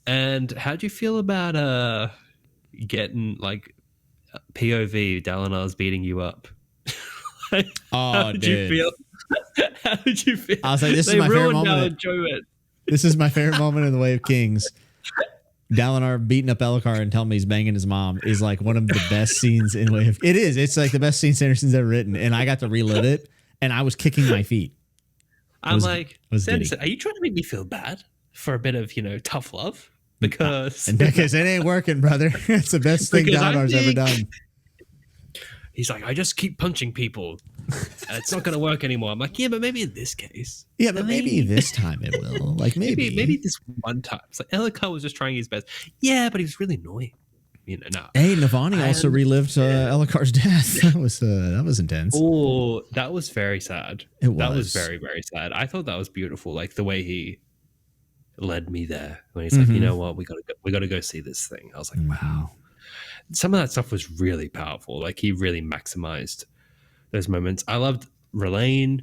And how do you feel about getting like POV Dalinar's beating you up? How did you feel? How did you feel? I was like, this is my favorite moment. This is my favorite moment in the Way of Kings. Dalinar beating up Elhokar and telling me he's banging his mom is like one of the best scenes in Way of. It is. It's like the best scene Sanderson's ever written, and I got to relive it, and I was kicking my feet. Sanderson, are you trying to make me feel bad for a bit of tough love? Because it ain't working, brother. It's the best thing Dalinar's ever done. He's like, I just keep punching people. It's not going to work anymore. I'm like, yeah, but maybe in this case. Yeah, but maybe this time it will. Like maybe this one time. It's like Elhokar was just trying his best. Yeah, but he was really annoying. No. Hey, Navani also relived Elhokar's death. That was intense. Oh, that was very sad. It was. That was very, very sad. I thought that was beautiful. Like the way he led me there when he's like, you know what, we got to go see this thing. I was like, wow. Some of that stuff was really powerful. Like he really maximized those moments. I loved R'hllane.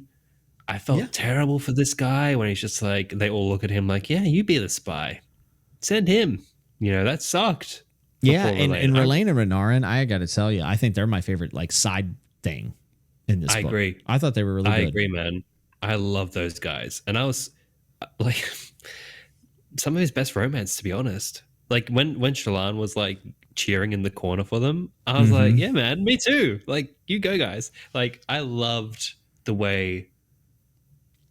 I felt terrible for this guy when he's just like, they all look at him like, yeah, you be the spy. Send him. That sucked. Yeah, and R'hllane and Renarin, I got to tell you, I think they're my favorite like side thing in this book. I agree. I thought they were really good. I agree, man. I love those guys. And I was like, some of his best romance, to be honest. Like when Shallan was like cheering in the corner for them, I was like, yeah, man, me too. Like, you go, guys. Like, I loved the way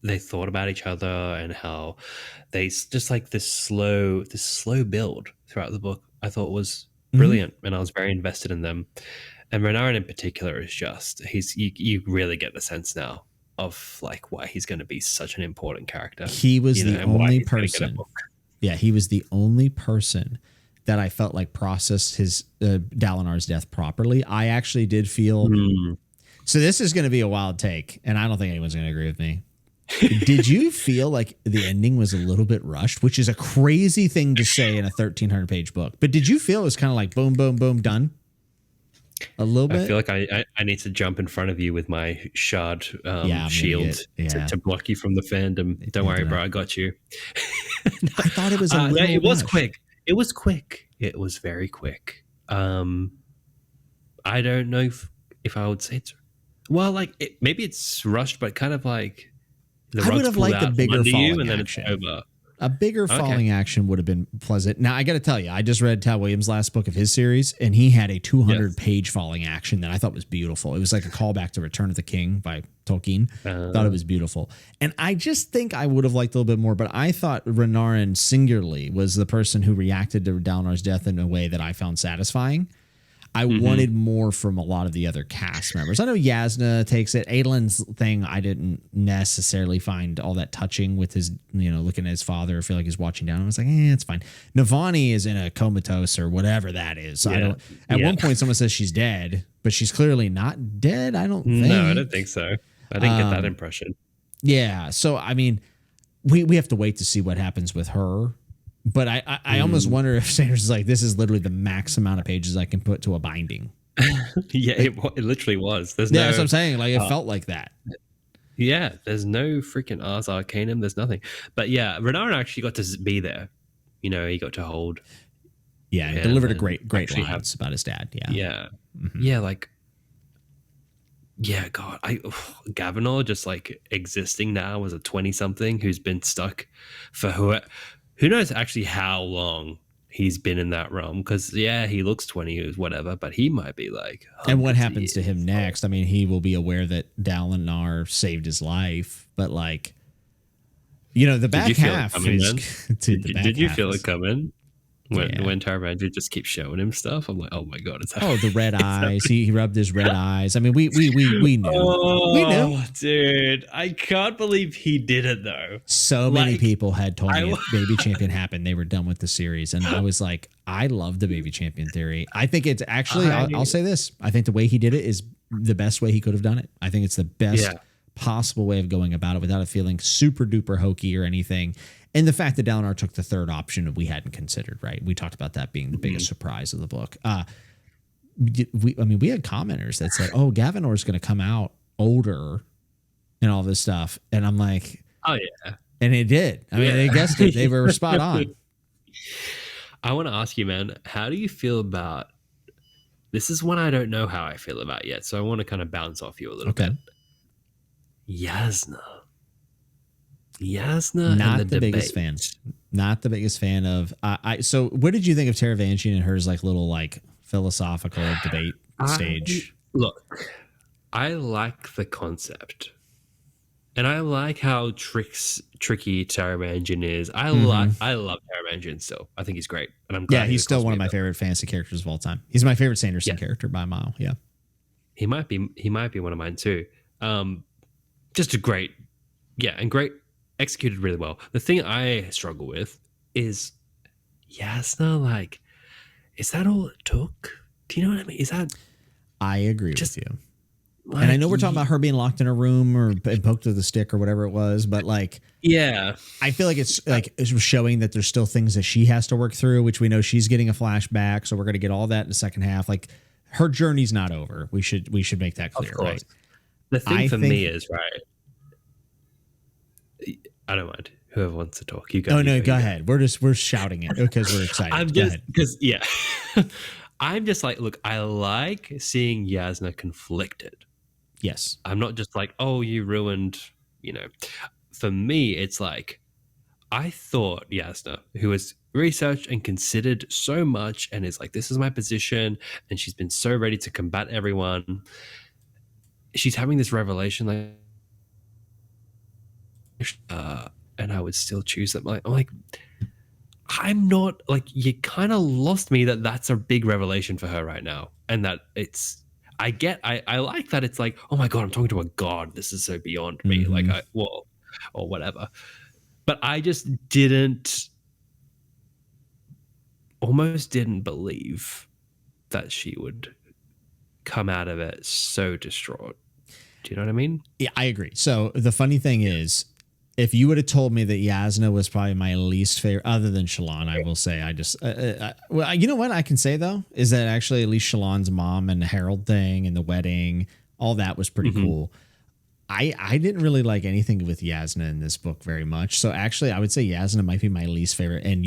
they thought about each other and how they just like this slow build throughout the book. I thought was brilliant, and I was very invested in them. And Renarin in particular is just you really get the sense now of like why he's going to be such an important character. He was the only person. Yeah, he was the only person that I felt like processed his Dalinar's death properly. I actually did feel. So this is going to be a wild take, and I don't think anyone's going to agree with me. Did you feel like the ending was a little bit rushed, which is a crazy thing to say in a 1,300 page book? But did you feel it was kind of like boom, boom, boom, done? A little bit. I feel like I need to jump in front of you with my shard shield to block you from the fandom. Don't worry, bro. I got you. I thought it was a little it was rushed. quick. It was quick. It was very quick. I don't know if I would say it's maybe it's rushed, but kind of like the I would have liked a bigger falling and then action. it's over. A bigger falling action would have been pleasant. Now, I got to tell you, I just read Tad Williams' last book of his series, and he had a 200-page falling action that I thought was beautiful. It was like a callback to Return of the King by Tolkien. Thought it was beautiful. And I just think I would have liked a little bit more, but I thought Renarin singularly was the person who reacted to Dalinar's death in a way that I found satisfying. I wanted more from a lot of the other cast members. I know Jasnah takes it. Adolin's thing I didn't necessarily find all that touching with his, looking at his father. I feel like he's watching down. I was like, it's fine. Navani is in a comatose or whatever that is. So I don't. At one point, someone says she's dead, but she's clearly not dead. I don't think. No, I don't think so. I didn't get that impression. Yeah. So I mean, we have to wait to see what happens with her. But I almost wonder if Sanders is like, this is literally the max amount of pages I can put to a binding. It literally was. That's what I'm saying. Like, it felt like that. Yeah, there's no freaking Ars Arcanum. There's nothing. But yeah, Renarin actually got to be there. He got to hold. Yeah, he delivered a great lines about his dad. Yeah. Yeah. Yeah, yeah, God. Gavinor just existing now as a 20-something who's been stuck for who knows actually how long he's been in that realm, because he looks 20 or whatever, but he might be and what happens to him next? I mean, he will be aware that Dalinar saved his life, but the back half is did you feel it coming when Taravangian just keeps showing him stuff? I'm like, oh my God, the red eyes. He rubbed his red eyes. I mean, we knew. We knew. Dude, I can't believe he did it though. So many people had told me if Baby Champion happened, they were done with the series, and I was like, I love the Baby Champion theory. I think it's actually. I'll say this. I think the way he did it is the best way he could have done it. I think it's the best possible way of going about it without it feeling super duper hokey or anything. And the fact that Dalinar took the third option we hadn't considered, right? We talked about that being the biggest surprise of the book. We had commenters that said, "Oh, Gavinor's going to come out older," and all this stuff. And I'm like, "Oh yeah," and it did. I mean, they guessed it. They were spot on. I want to ask you, man, how do you feel about this? Is one I don't know how I feel about yet, so I want to kind of bounce off you a little bit. Jasnah. Not the biggest fan. Not the biggest fan of. So, what did you think of Taravangian and hers little philosophical debate stage? Look, I like the concept, and I like how tricky Taravangian is. I love Taravangian still. I think he's great, and I'm glad he's still one of my favorite fantasy characters of all time. He's my favorite Sanderson character by a mile. Yeah, he might be one of mine too. Just a great, and great. Executed really well. The thing I struggle with is Jasnah, is that all it took? Do you know what I mean? Is that... I agree with you. And I know we're talking about her being locked in a room or poked with a stick or whatever it was, but I feel like it's it's showing that there's still things that she has to work through, which we know she's getting a flashback, so we're going to get all that in the second half. Her journey's not over. We should make that clear, right? The thing for me is, right, I don't mind. Whoever wants to talk, you go. Oh no, go ahead. We're shouting it because we're excited. I'm just look, I like seeing Jasnah conflicted. Yes, I'm not just oh, you ruined. For me, it's I thought Jasnah, who has researched and considered so much, and is this is my position, and she's been so ready to combat everyone. She's having this revelation, and I would still choose them. I'm not you kind of lost me that's a big revelation for her right now, and that I like that it's oh my God, I'm talking to a god. This is so beyond me. Or whatever. But I just didn't. almost didn't believe that she would come out of it so distraught. Do you know what I mean? Yeah, I agree. So the funny thing is, if you would have told me that Jasnah was probably my least favorite, other than Shallan, I will say, well, you know what I can say though, is that actually at least Shallan's mom and the Herald thing and the wedding, all that was pretty cool. I didn't really like anything with Jasnah in this book very much. So actually, I would say Jasnah might be my least favorite. And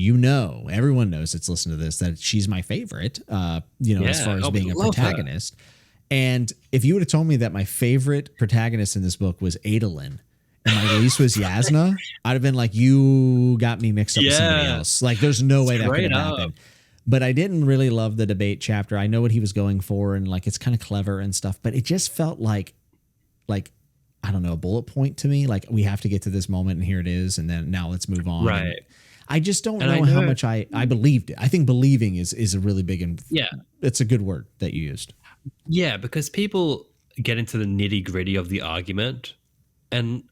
everyone knows that's listening to this, that she's my favorite, as far as being a protagonist. Her. And if you would have told me that my favorite protagonist in this book was Adolin, and my least was Jasnah, I'd have been like, you got me mixed up with somebody else. Like, there's no way that could have happened. But I didn't really love the debate chapter. I know what he was going for, and like, it's kind of clever and stuff, but it just felt like, I don't know, a bullet point to me. Like, we have to get to this moment, and here it is, and then now let's move on. Right. And I just don't know how much I believed it. I think believing is a really big, it's a good word that you used. Yeah, because people get into the nitty gritty of the argument, and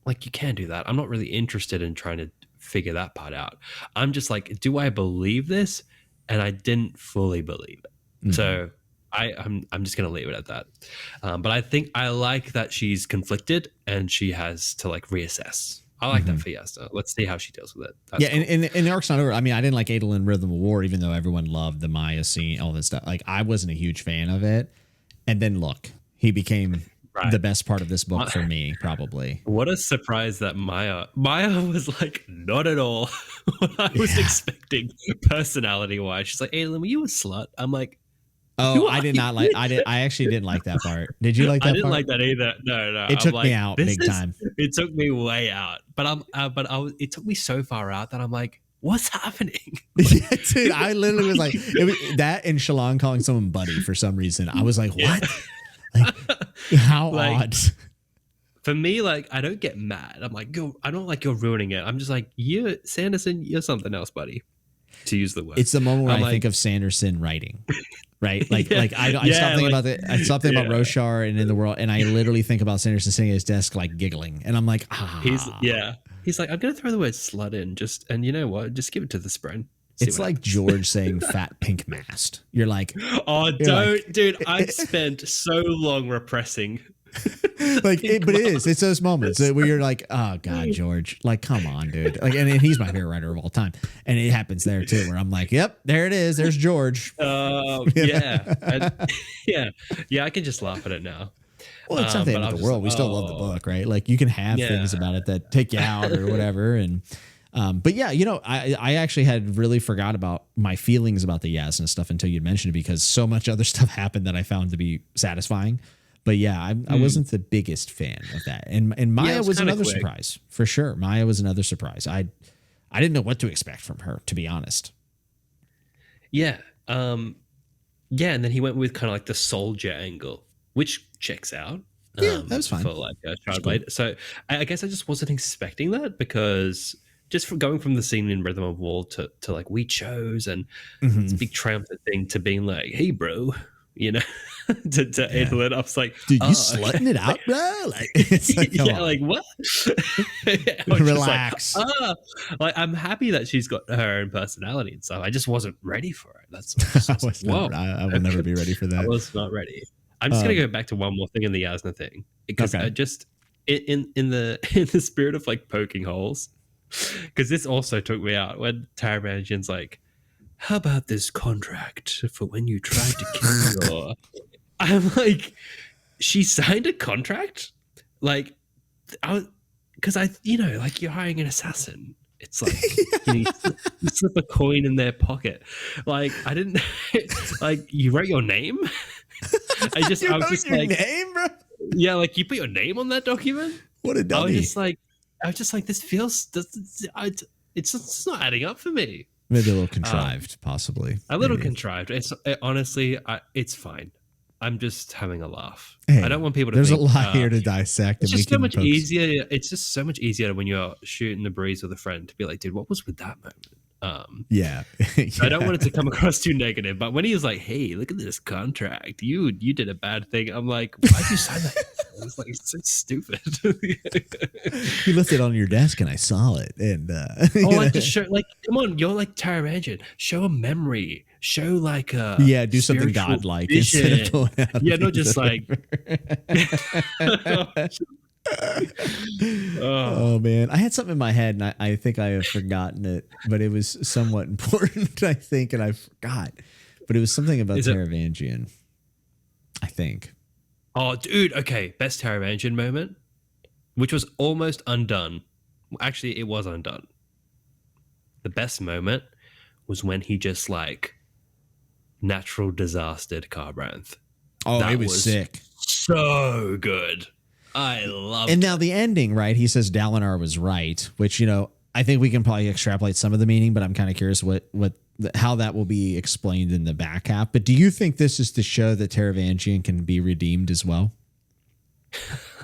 like, you can't do that. I'm not really interested in trying to figure that part out. I'm just like, do I believe this? And I didn't fully believe it. Mm-hmm. So I'm just going to leave it at that. But I think I like that she's conflicted and she has to like reassess. I like that for Jasnah. Let's see how she deals with it. That's cool. And the arc's not over. I mean, I didn't like Adolin Rhythm of War, even though everyone loved the Maya scene, all this stuff. Like, I wasn't a huge fan of it. And then look, he became the best part of this book for me, probably. What a surprise that Maya was like, not at all what I was expecting personality wise. She's like, Adolin, were you a slut? I'm like, oh, I did not like. I actually didn't like that part. Did you like that? I didn't part? like that either. No. It took me out big time. It took me way out. But it took me so far out that I'm like, what's happening? Yeah, dude, I literally was like, that and Shallan calling someone buddy for some reason. I was like, what? Like, how odd. For me, like, I don't get mad. I'm like, I don't like you're ruining it. I'm just like, Sanderson, you're something else, buddy. To use the word. It's the moment where I think of Sanderson writing. Right, like I stop thinking about it. I stop thinking about Roshar and in the world, and I literally think about Sanderson sitting at his desk, like giggling, and I'm like, He's like, I'm gonna throw the word slut in, and you know what? Just give it to the spread. It's like happens. George saying fat pink mast. You're like, oh, don't, dude. I've spent so long repressing. But it is. It's those moments where you're like, oh God, George, like, come on, dude. Like, and he's my favorite writer of all time, and it happens there too, where I'm like, yep, there it is. There's George. Yeah, I can just laugh at it now. Well, it's not the end of the world. We still love the book, right? Like, you can have things about it that take you out or whatever, and. But yeah, I actually had really forgot about my feelings about the Jasnah stuff until you mentioned it, because so much other stuff happened that I found to be satisfying. But yeah, I wasn't the biggest fan of that. And Maya was another surprise, for sure. Maya was another surprise. I didn't know what to expect from her, to be honest. Yeah. And then he went with kind of like the soldier angle, which checks out. Yeah, that was fine. For like a child blade. So I guess I just wasn't expecting that, because just from going from the scene in Rhythm of War to like we chose and this big triumphant thing to being like, hey bro, to Adolin, I was like, dude, you slutting it out, bro? Like, it's like, like what? Relax. Like, I'm happy that she's got her own personality and stuff. I just wasn't ready for it. That's I will never be ready for that. I was not ready. I'm just gonna go back to one more thing in the Jasnah thing, because I just in the spirit of like poking holes, because this also took me out when Taravangian's like, how about this contract for when you tried to kill your... I'm like, she signed a contract? Like, because like, you're hiring an assassin. It's like, you slip a coin in their pocket. Like, I didn't... like, you wrote your name? I was just your like... name, bro? Yeah, like, you put your name on that document? What a dummy. I was just like, this feels... It's not adding up for me. Maybe a little contrived, possibly. A little contrived. Honestly, it's fine. I'm just having a laugh. Hey, I don't want people to there's think, a lot here to dissect. It's just so much easier. It's just so much easier when you're shooting the breeze with a friend to be like, dude, what was with that moment? Yeah. I don't want it to come across too negative, but when he was like, "Hey, look at this contract. You did a bad thing," I'm like, "Why'd you sign that?" It's like, it's so stupid. You left it on your desk and I saw it. And like just show, like, come on, you're like Taravangian. Show a memory. Show like a do something godlike vision. instead of pulling out. Not just like. Oh man, I had something in my head and I think I have forgotten it, but it was somewhat important, I think, and I forgot. But it was something about Taravangian, I think. Oh, dude, okay, best Taravangian moment, which was almost undone. Actually, it was undone. The best moment was when he just like natural disastered Carbranth. Oh, that it was sick. So good. I love it. And now the ending, right? He says Dalinar was right, which, I think we can probably extrapolate some of the meaning, but I'm kind of curious how that will be explained in the back half. But do you think this is to show that Taravangian can be redeemed as well?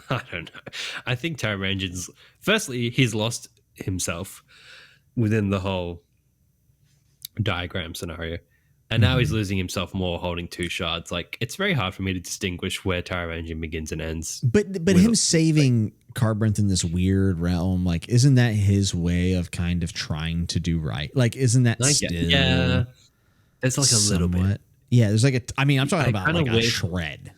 I don't know. I think Taravangian's, firstly, he's lost himself within the whole diagram scenario. And now he's losing himself more holding two shards. Like, it's very hard for me to distinguish where Taravangian begins and ends. But him saving Carbranth in this weird realm, like, isn't that his way of kind of trying to do right? Like, isn't that still... Yeah. There's like a little bit. Yeah, there's like I'm talking about like a shred.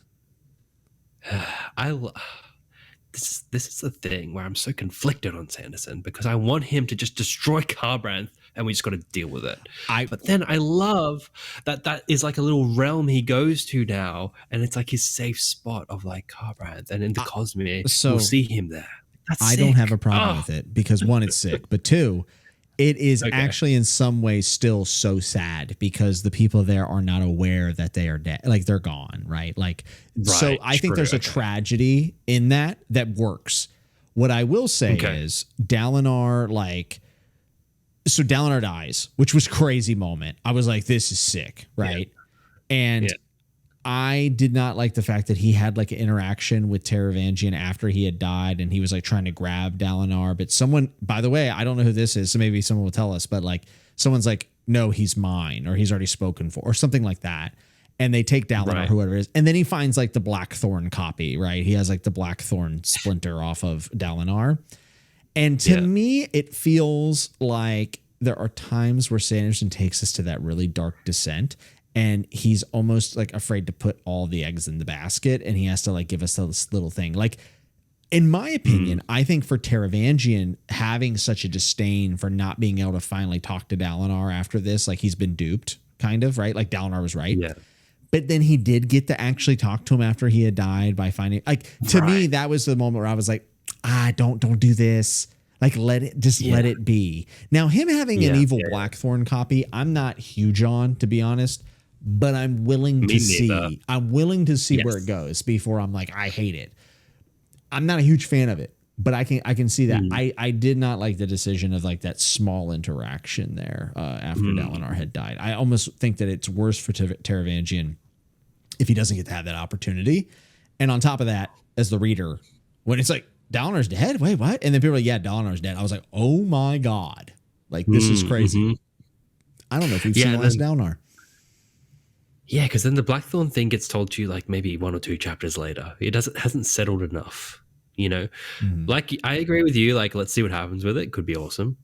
This is the thing where I'm so conflicted on Sanderson, because I want him to just destroy Carbranth and we just got to deal with it. But then I love that is like a little realm he goes to now, and it's like his safe spot of like Carbranth, and in the Cosmere, so we'll see him there. I don't have a problem with it, because one, it's sick, but two, it is actually in some ways still so sad because the people there are not aware that they are dead. Like, they're gone, right? Like, so I think there's a tragedy in that works. What I will say is Dalinar, so Dalinar dies, which was crazy moment. I was like, this is sick, right? Yeah. And I did not like the fact that he had like an interaction with Taravangian after he had died, and he was like trying to grab Dalinar. But someone, by the way, I don't know who this is, so maybe someone will tell us, but like someone's like, no, he's mine, or he's already spoken for, or something like that. And they take Dalinar, whoever it is. And then he finds like the Blackthorn copy, right? He has like the Blackthorn splinter off of Dalinar. And to me, it feels like there are times where Sanderson takes us to that really dark descent, and he's almost like afraid to put all the eggs in the basket, and he has to like give us this little thing. Like, in my opinion, I think for Taravangian having such a disdain for not being able to finally talk to Dalinar after this, like he's been duped, kind of, right? Like Dalinar was right. Yeah. But then he did get to actually talk to him after he had died by finding, like, to me, that was the moment where I was like, don't do this. Like, let it be. Now, him having an evil Blackthorn copy, I'm not huge on, to be honest, but I'm willing to see. I'm willing to see where it goes before I'm like, I hate it. I'm not a huge fan of it, but I can see that. I did not like the decision of like that small interaction there after Dalinar had died. I almost think that it's worse for Taravangian if he doesn't get to have that opportunity. And on top of that, as the reader, when it's like, Dalinar's dead? Wait, what? And then people are like, yeah, Dalinar's dead. I was like, oh my God. Like, this is crazy. I don't know if we've seen the last Dalinar. Yeah, because then the Blackthorn thing gets told to you like maybe 1 or 2 chapters later. It hasn't settled enough, Like, I agree with you. Like, let's see what happens with it. Could be awesome.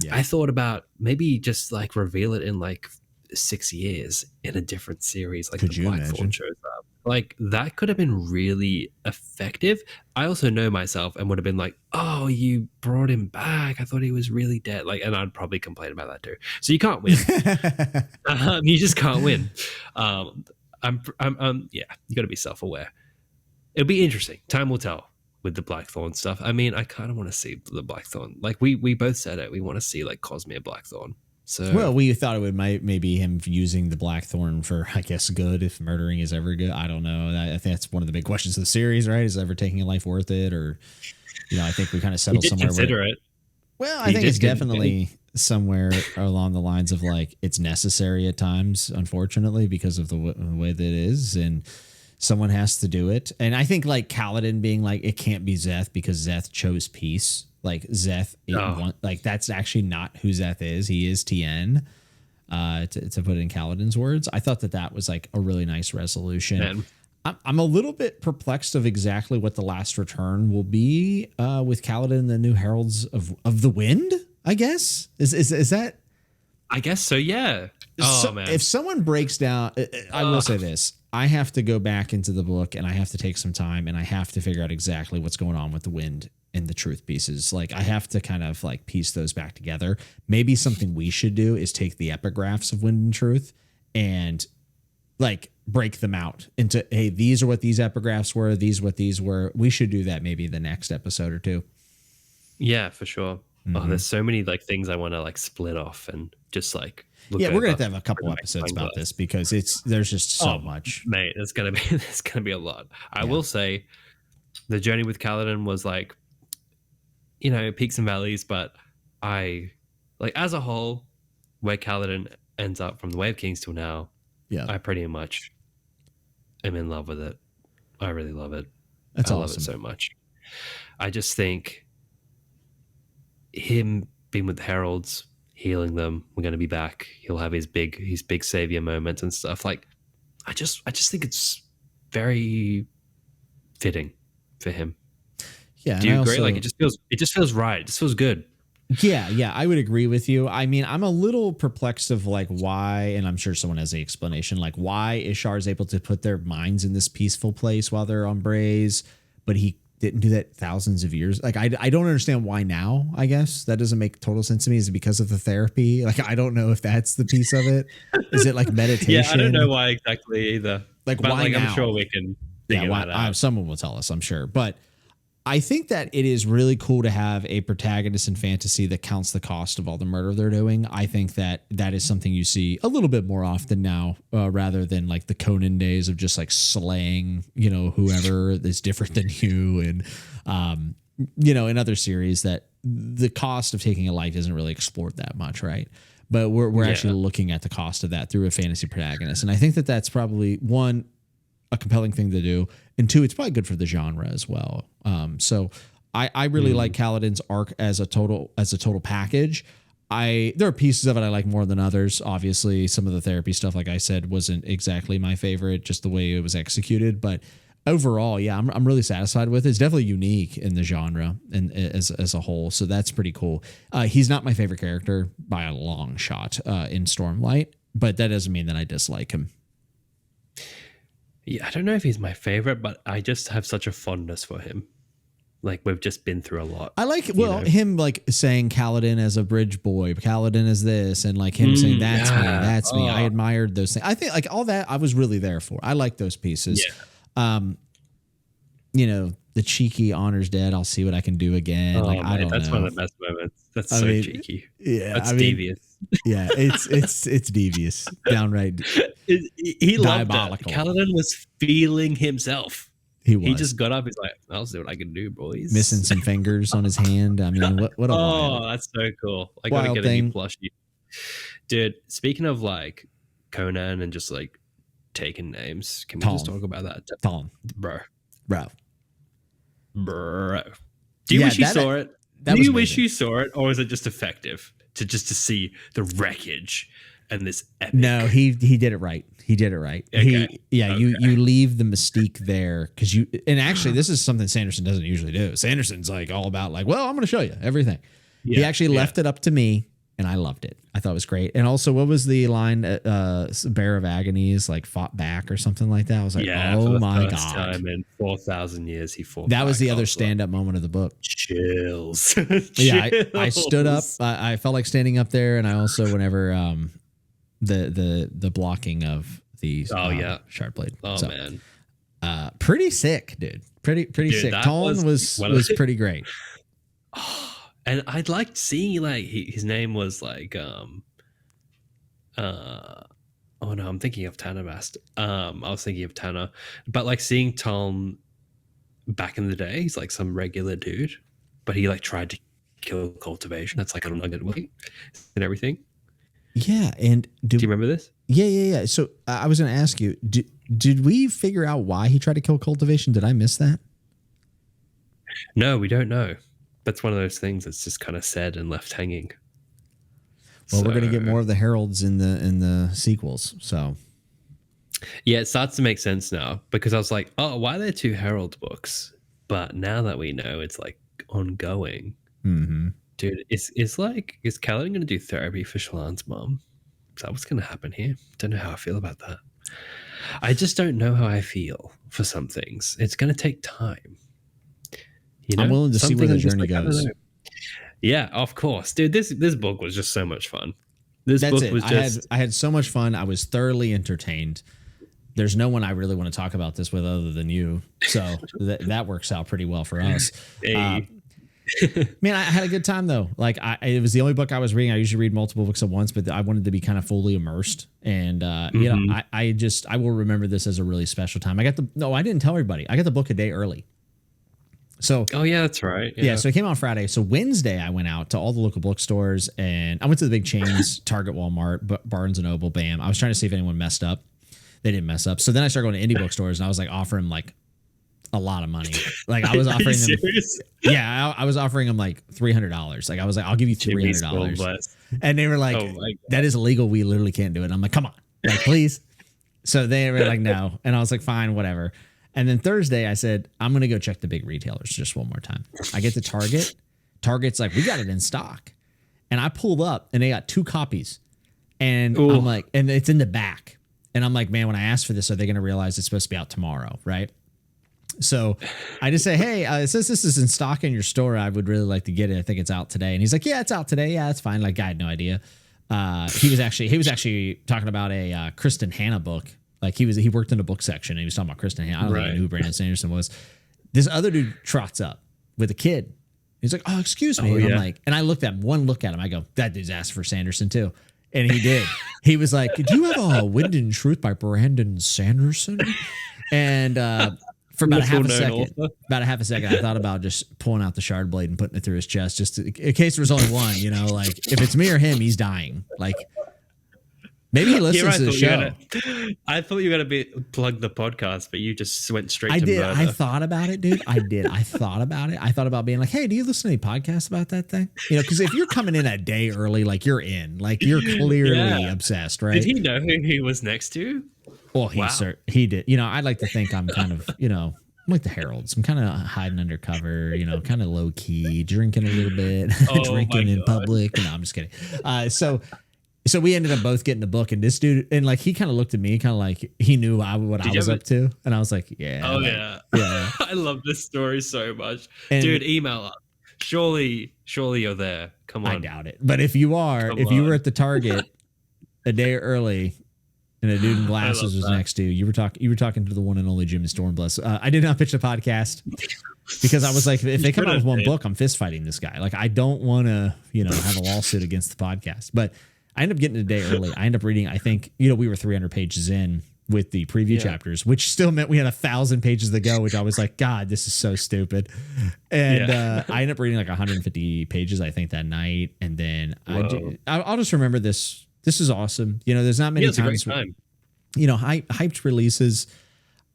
Yeah. I thought about maybe just like reveal it in like 6 years in a different series. Like, the Blackthorn shows up. Like, that could have been really effective. I also know myself and would have been like, oh, you brought him back. I thought he was really dead. Like, and I'd probably complain about that too. So you can't win. You just can't win. You got to be self-aware. It'll be interesting. Time will tell with the Blackthorn stuff. I mean, I kind of want to see the Blackthorn. Like, we both said it. We want to see like Cosmere Blackthorn. So, well, we thought it would maybe him using the Blackthorn for, I guess, good, if murdering is ever good. I don't know. I think that's one of the big questions of the series, right? Is ever taking a life worth it? Or, I think we kind of settled somewhere. Consider it. Well, I think it's definitely somewhere along the lines of like, it's necessary at times, unfortunately, because of the way that it is. And someone has to do it. And I think like Kaladin being like, it can't be Szeth because Szeth chose peace. Like Szeth, like that's actually not who Szeth is. He is Tien. To put it in Kaladin's words, I thought that was like a really nice resolution. Man. I'm a little bit perplexed of exactly what the last return will be with Kaladin and the new Heralds of the Wind. I guess is that? I guess so. Yeah. Oh man. If someone breaks down, I will say this: I have to go back into the book and I have to take some time and I have to figure out exactly what's going on with the Wind and the truth pieces. Like I have to kind of like piece those back together. Maybe something we should do is take the epigraphs of Wind and Truth and like break them out into, hey, these are what these epigraphs were. These what these were. We should do that maybe the next episode or two. Yeah, for sure. Mm-hmm. Oh, there's so many like things I want to like split off and just like. Yeah, we're gonna have to have a couple episodes about this because there's just so much. Mate, there's gonna be a lot. I will say, the journey with Kaladin was like, peaks and valleys, but I like as a whole, where Kaladin ends up from the Way of Kings till now. Yeah, I pretty much am in love with it. I really love it. That's I awesome. love it so much. I just think him being with the Heralds, healing them, we're going to be back. He'll have his big savior moments and stuff. Like, I just think it's very fitting for him. Yeah. Do you agree? Like, it just feels right. It just feels good. Yeah, I would agree with you. I mean, I'm a little perplexed of like why, and I'm sure someone has the explanation, like why Ishar is able to put their minds in this peaceful place while they're on Braze, but he didn't do that thousands of years. Like, I don't understand why now, I guess. That doesn't make total sense to me. Is it because of the therapy? Like, I don't know if that's the piece of it. Is it like meditation? Yeah, I don't know why exactly either. Like, why now? I'm sure we can figure that out. Someone will tell us, I'm sure. But I think that it is really cool to have a protagonist in fantasy that counts the cost of all the murder they're doing. I think that is something you see a little bit more often now, rather than like the Conan days of just like slaying, whoever is different than you. And, in other series that the cost of taking a life isn't really explored that much. Right. But we're actually looking at the cost of that through a fantasy protagonist. And I think that that's probably one, a compelling thing to do, and two, it's probably good for the genre as well. So I really like Kaladin's arc as a total package. There are pieces of it I like more than others. Obviously, some of the therapy stuff, like I said, wasn't exactly my favorite, just the way it was executed. But overall, yeah, I'm really satisfied with it. It's definitely unique in the genre and as a whole. So that's pretty cool. He's not my favorite character by a long shot in Stormlight, but that doesn't mean that I dislike him. Yeah, I don't know if he's my favorite, but I just have such a fondness for him. Like, we've just been through a lot. I like, him like saying Kaladin as a bridge boy, Kaladin as this, and like him saying that's me. I admired those things. I think like all that I was really there for. I like those pieces. Yeah. The cheeky honors dead. I'll see what I can do again. I don't know. That's one of the best moments. That's cheeky. Yeah, that's devious. Yeah, it's devious, downright. He loved it. Kaladin was feeling himself. He just got up. He's like, I'll see what I can do, boys. Missing some fingers on his hand. I mean, what a wild, that's so cool. I gotta get a new plushie. Dude, speaking of like Conan and just like taking names, can we just talk about that? Tom. Bro. Do you wish you saw it? Do you wish you saw it, or is it just effective to see the wreckage and this epic? No, he did it right. He did it right. Okay. You leave the mystique there because and actually this is something Sanderson doesn't usually do. Sanderson's like all about like, well, I'm going to show you everything. Yeah, he actually left it up to me, and I loved it. I thought it was great. And also, what was the line? Bear of Agonies like fought back or something like that. I was like, oh my god! Time in 4,000 years, he fought. That was the other stand-up moment of the book. Chills. Yeah, I stood up. I felt like standing up there, and I also whenever the blocking of the sharp blade. Oh man, pretty sick, dude. Pretty sick. Tone was pretty great. And I'd liked seeing like his name was like oh no, I'm thinking of Tanavast. I was thinking of Tana, but like seeing Tom back in the day, he's like some regular dude, but he like tried to kill Cultivation. That's like a nugget way and everything. Yeah, and do you remember this? Yeah. So I was going to ask you, did we figure out why he tried to kill Cultivation? Did I miss that? No, we don't know. that's one of those things that's just kind of said and left hanging. Well, we're going to get more of the Heralds in the sequels. So yeah, it starts to make sense now because I was like, oh, why are there 2 Herald books? But now that we know it's like ongoing, dude, is Kaladin going to do therapy for Shallan's mom? Is that what's going to happen here? Don't know how I feel about that. I just don't know how I feel for some things. It's going to take time. You know, I'm willing to see where the journey goes. Yeah, of course, dude. This book was just so much fun. I had so much fun. I was thoroughly entertained. There's no one I really want to talk about this with other than you, so that works out pretty well for us. Hey. Man, I had a good time though. Like it was the only book I was reading. I usually read multiple books at once, but I wanted to be kind of fully immersed. And you know, I will remember this as a really special time. I didn't tell everybody. I got the book a day early. So, oh yeah, that's right. Yeah. So it came out Friday. So Wednesday I went out to all the local bookstores and I went to the big chains, Target, Walmart, Barnes and Noble, BAM. I was trying to see if anyone messed up. They didn't mess up. So then I started going to indie bookstores and I was like offering like a lot of money. Like I was offering them. Yeah. I was offering them like $300. Like I was like, I'll give you $300. And they were like, that is illegal. We literally can't do it. And I'm like, come on, like, please. So they were like, no. And I was like, fine, whatever. And then Thursday, I said, I'm going to go check the big retailers just one more time. I get to Target. Target's like, we got it in stock. And I pulled up and they got 2 copies. And I'm like, and it's in the back. And I'm like, man, when I asked for this, are they going to realize it's supposed to be out tomorrow? Right. So I just say, hey, it says this is in stock in your store. I would really like to get it. I think it's out today. And he's like, yeah, it's out today. Yeah, that's fine. Like, I had no idea. He was actually talking about a Kristen Hanna book. Like he worked in the book section and he was talking about Kristen Hanna. I don't even know who Brandon Sanderson was. This other dude trots up with a kid. He's like, oh, excuse me. I'm like, and I looked at him, one look at him. I go, that dude's asked for Sanderson too. And he did. He was like, do you have a Wind and Truth by Brandon Sanderson? And for about a half a second, I thought about just pulling out the shard blade and putting it through his chest, just in case there was only one, you know, like if it's me or him, he's dying. Like maybe he listens to the show. I thought you were going to plug the podcast, but you just went straight to murder. I thought about it, dude. I did. I thought about it. I thought about being like, hey, do you listen to any podcasts about that thing? You know, because if you're coming in a day early, like you're in, like you're clearly obsessed, right? Did he know who he was next to? Well, he did. You know, I'd like to think I'm kind of, you know, I'm like the Heralds. I'm kind of hiding undercover, you know, kind of low key, drinking a little bit, drinking in public. No, I'm just kidding. So we ended up both getting the book, and this dude, and like he kind of looked at me, kind of like he knew what I was up to, and I was like, yeah. Oh yeah. I love this story so much, and dude. Email us. Surely you're there. Come on. I doubt it, but if you are, you were at the Target a day early, and a dude in glasses was next to you, you were talking to the one and only Jim Stormbloods. I did not pitch the podcast because I was like, if they come out with one book, I'm fist fighting this guy. Like I don't want to, you know, have a lawsuit against the podcast, but. I ended up getting it a day early. I ended up reading, I think, you know, we were 300 pages in with the preview chapters, which still meant we had 1,000 pages to go, which I was like, God, this is so stupid. And I ended up reading like 150 pages, I think, that night. And then I'll just remember this. This is awesome. You know, there's not many times, you know, hyped releases.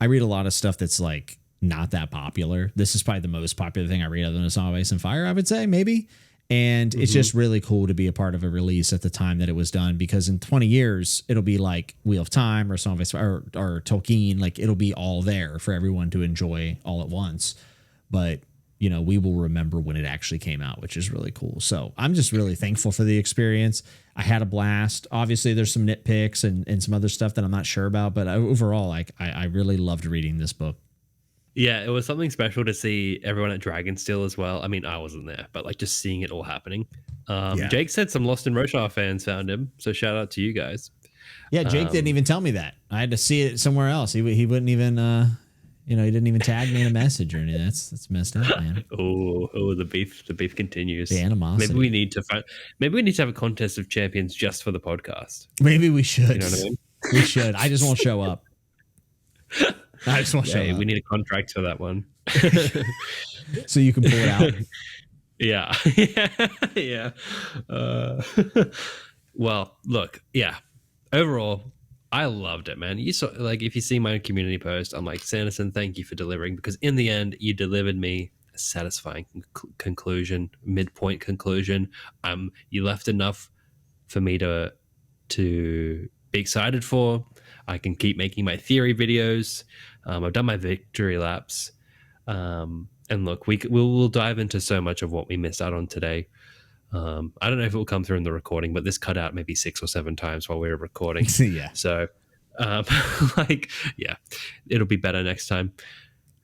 I read a lot of stuff that's like not that popular. This is probably the most popular thing I read other than A Song of Ice and Fire, I would say, maybe. And it's just really cool to be a part of a release at the time that it was done, because in 20 years, it'll be like Wheel of Time or Song of Ice or Tolkien. Like it'll be all there for everyone to enjoy all at once. But, you know, we will remember when it actually came out, which is really cool. So I'm just really thankful for the experience. I had a blast. Obviously, there's some nitpicks and some other stuff that I'm not sure about. But overall, like I really loved reading this book. Yeah, it was something special to see everyone at Dragonsteel as well. I mean, I wasn't there, but like just seeing it all happening. Jake said some Lost in Roshar fans found him, so shout out to you guys. Yeah, Jake didn't even tell me that. I had to see it somewhere else. He wouldn't even, you know, he didn't even tag me in a message or anything. That's messed up, man. Oh, the beef continues. The animosity. Maybe we need to have a contest of champions just for the podcast. Maybe we should. You know what I mean? We should. I just won't show up. I just want to show up. We need a contract for that one. So you can pull it out. Yeah. Well, look, overall, I loved it, man. You saw, like, if you see my community post, I'm like, Sanderson, thank you for delivering, because in the end, you delivered me satisfying conclusion, midpoint conclusion. You left enough for me to be excited for. I can keep making my theory videos. I've done my victory laps. And look, we'll dive into so much of what we missed out on today. I don't know if it will come through in the recording, but this cut out maybe 6 or 7 times while we were recording. Yeah. So, it'll be better next time.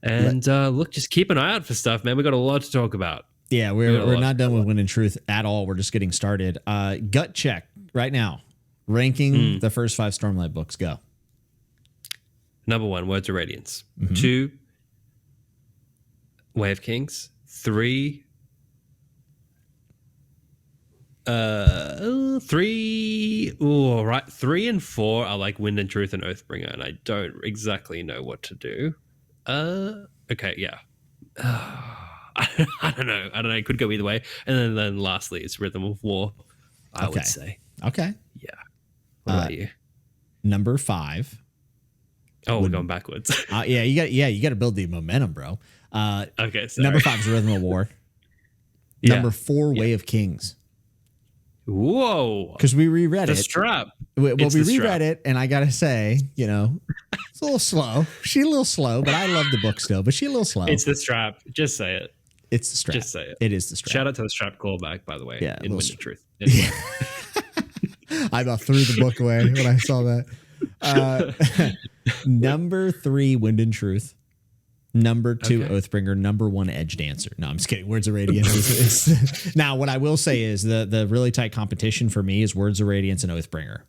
And look, just keep an eye out for stuff, man. We got a lot to talk about. Yeah, we're not done with Wind and Truth at all. We're just getting started. Gut check right now. Ranking the first 5 Stormlight books. Go. Number 1, Words of Radiance. 2, Way of Kings. 3, 3 and 4 are like Wind and Truth and Oathbringer, and I don't exactly know what to do. Okay, yeah. I don't know. It could go either way. And then lastly, it's Rhythm of War, I would say. Okay. Yeah. What about you? Number 5. Oh, we're going backwards. You got to build the momentum, bro. Okay, sorry. Number 5 is Rhythm of War. Number 4, Way of Kings. Whoa. Because we reread the it. Strap. We reread it, and I got to say, it's a little slow. She's a little slow, but I love the book still, but she's a little slow. It's the Strap. Just say it. It's the Strap. Just say it. It is the Strap. Shout out to the Strap callback, by the way, in Wind and Truth. Anyway. I about threw the book away when I saw that. Number 3, Wind and Truth. Number 2, Oathbringer. Number 1, Edge Dancer. No, I'm just kidding. Words of Radiance. Now, what I will say is the really tight competition for me is Words of Radiance and Oathbringer.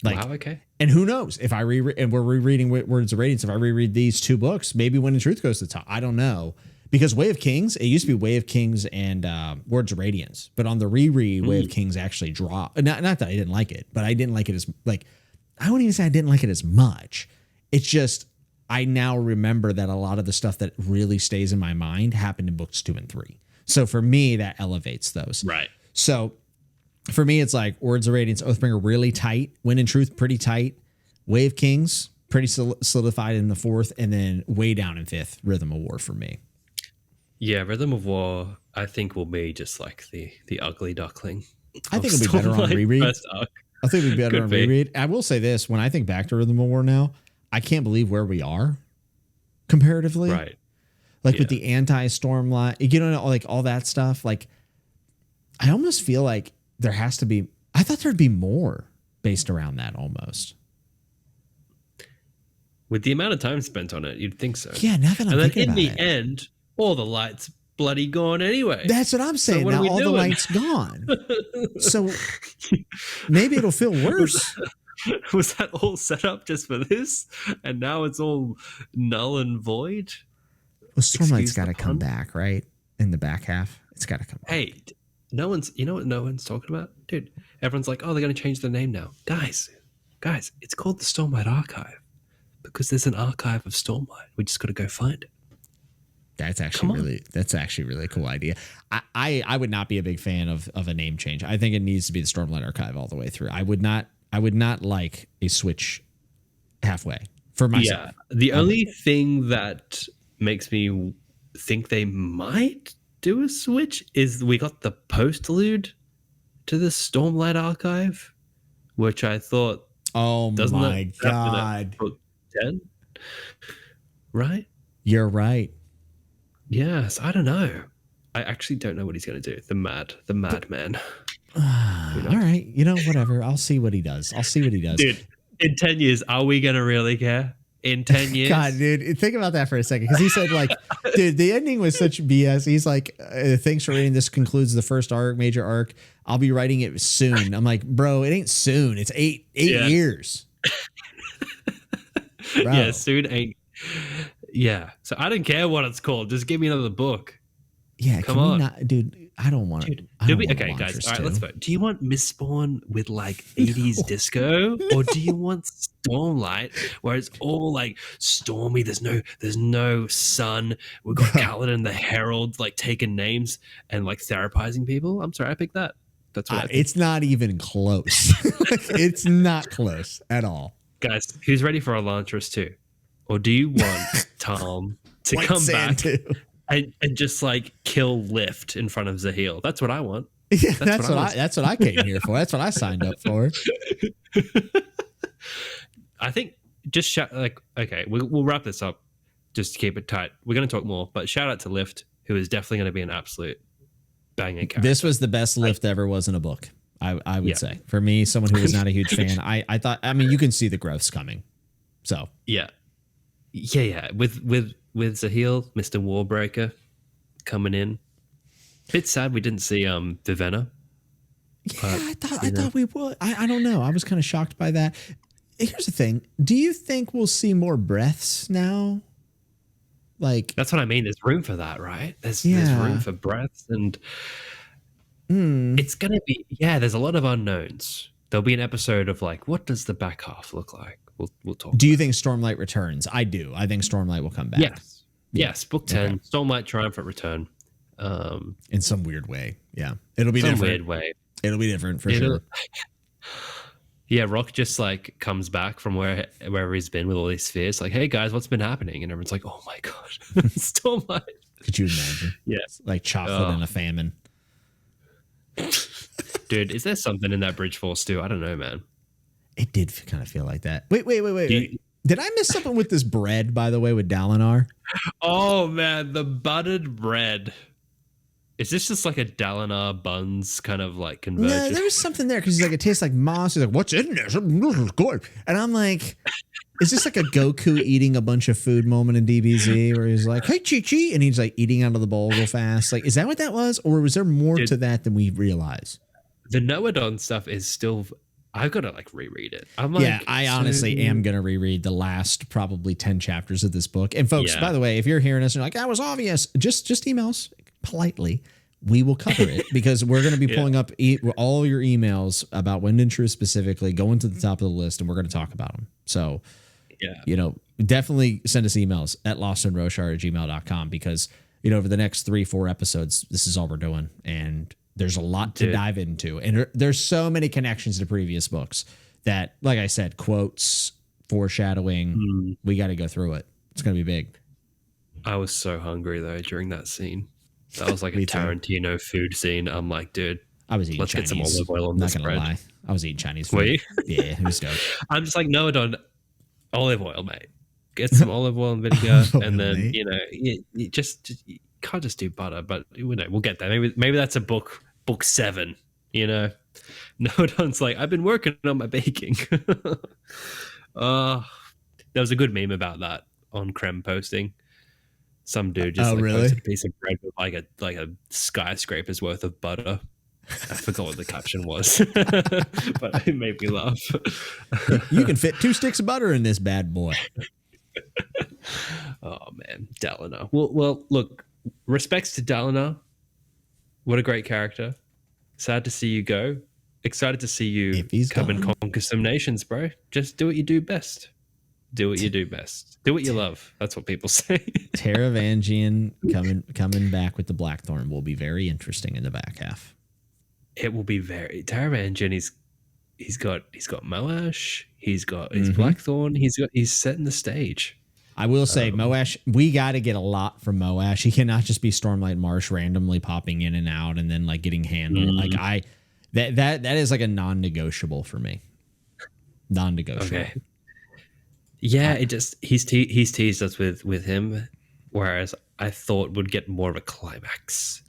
Wow, okay. And who knows if and we're rereading Words of Radiance. If I reread these 2 books, maybe Wind and Truth goes to the top. I don't know. Because Way of Kings, it used to be Way of Kings and Words of Radiance. But on the reread, Way of Kings actually dropped. Not that I didn't like it, but I didn't like it as, I wouldn't even say I didn't like it as much. It's just, I now remember that a lot of the stuff that really stays in my mind happened in books 2 and 3. So for me, that elevates those. Right. So for me, it's like Words of Radiance, Oathbringer, really tight. Wind and Truth, pretty tight. Way of Kings, pretty solidified in the 4th. And then way down in 5th, Rhythm of War for me. Yeah, Rhythm of War, I think, will be just like the ugly duckling. I think it'll be better on reread. I think it'll be better on reread. I will say this, when I think back to Rhythm of War now, I can't believe where we are comparatively. Right. With the anti-Stormlight, all that stuff. I almost feel like there has to be, I thought there'd be more based around that almost. With the amount of time spent on it, you'd think so. Yeah, now that I'm thinking about it. And then in the end, all the light's bloody gone anyway. That's what I'm saying. So now all the light's gone. So maybe it'll feel worse. Was that all set up just for this? And now it's all null and void? Well, Stormlight's got to come back, right? In the back half. It's got to come back. Hey, you know what no one's talking about? Dude, everyone's like, oh, they're going to change the name now. Guys, it's called the Stormlight Archive because there's an archive of Stormlight. We just got to go find it. That's actually really a cool idea. I would not be a big fan of a name change. I think it needs to be the Stormlight Archive all the way through. I would not like a switch halfway for myself. Yeah, the only thing that makes me think they might do a switch is we got the postlude to the Stormlight Archive, which I thought, oh my god, book 10, right? You're right. Yes, I don't know. I actually don't know what he's going to do. The madman. All right, whatever. I'll see what he does. Dude, in 10 years, are we going to really care? In 10 years? God, dude, think about that for a second. Because he said, dude, the ending was such BS. He's like, thanks for reading. This concludes the first major arc. I'll be writing it soon. I'm like, bro, it ain't soon. It's eight years. Bro. Yeah, soon ain't. Yeah, so I don't care what it's called. Just give me another book. Yeah, come on, dude. I don't want it. Okay, guys. All right, let's vote. Do you want Mistborn with 80s disco, or do you want Stormlight where it's all stormy? There's no sun. We've got Kaladin the Heralds taking names and therapizing people. I'm sorry, I picked that. That's what it's not even close. It's not close at all. Guys, who's ready for Elantris too? Or do you want Tom to come back and just like kill Lift in front of Zahel. That's what I want. Yeah, that's what I came here for. That's what I signed up for. I think just okay, we'll wrap this up just to keep it tight. We're going to talk more, but shout out to Lift, who is definitely going to be an absolute banger character. This was the best Lift ever was in a book. I would say, for me, someone who was not a huge fan, I thought, I mean, you can see the growths coming. So yeah. With Zahel, Mr. Warbreaker coming in. Bit sad we didn't see Vivenna. Yeah, I thought we would. I don't know. I was kind of shocked by that. Here's the thing. Do you think we'll see more breaths now? Like, that's what I mean. There's room for that, right? There's room for breaths, and it's gonna be there's a lot of unknowns. There'll be an episode of like, what does the back half look like? We'll talk. Do you think Stormlight returns? I do. I think Stormlight will come back. Yes. Book 10, okay. Stormlight triumphant return. In some weird way. Yeah. It'll be different. Weird way. It'll be different for sure. Yeah, Rock just like comes back from wherever he's been with all these spheres. Like, hey guys, what's been happening? And everyone's like, oh my god, Stormlight. Could you imagine? Yes. Like chocolate and a famine. Dude, is there something in that Bridge Force too? I don't know, man. It did kind of feel like that. Wait. Did I miss something with this bread, by the way, with Dalinar? Oh man, the buttered bread. Is this just like a Dalinar buns kind of like conversion? No, there was something there because he's like, it tastes like moss. He's like, what's in there? This is good. And I'm like, is this like a Goku eating a bunch of food moment in DBZ where he's like, hey, Chi-Chi, and he's like eating out of the bowl real fast? Like, is that what that was? Or was there more to that than we realize? The Noadon stuff is still... I've got to like reread it. I'm like, yeah, I honestly am going to reread the last probably 10 chapters of this book. And folks, by the way, if you're hearing us and you're like, that was obvious, just email us politely. We will cover it because we're going to be pulling up all your emails about Wind and Truth specifically, going to the top of the list, and we're going to talk about them. So, definitely send us emails at lostandroshar@gmail.com because, over the next 3-4 episodes, this is all we're doing. And there's a lot to dive into. And there's so many connections to previous books that, like I said, quotes, foreshadowing, we got to go through it. It's going to be big. I was so hungry, though, during that scene. That was like a Tarantino food scene. I'm like, dude, I was eating let's Chinese. get some olive oil on this bread. Lie. I was eating Chinese food. Were you? Yeah, it was dope. I'm just like, no, don't. Olive oil, mate. Get some olive oil and vinegar, and then, you can't just do butter, but we'll get there. Maybe that's a book 7, Nodon's like, I've been working on my baking. There was a good meme about that on Creme posting. Some dude just posted a piece of bread with like a skyscraper's worth of butter. I forgot what the caption was, but it made me laugh. You can fit 2 sticks of butter in this bad boy. Oh man, Dalinar. Well, look, respects to Dalinar. What a great character. Sad to see you go. Excited to see you come and conquer some nations, bro. Just do what you do best. Do what you do best. Do what you love. That's what people say. Taravangian coming back with the Blackthorn will be very interesting in the back half. It will be very Taravangian. He's got Moash. He's got his Blackthorn. He's setting the stage. I will say, Moash, we got to get a lot from Moash. He cannot just be Stormlight Marsh randomly popping in and out and then like getting handled. Like that is like a non-negotiable for me. Non-negotiable. Okay. Yeah, he's teased us with him, whereas I thought would get more of a climax.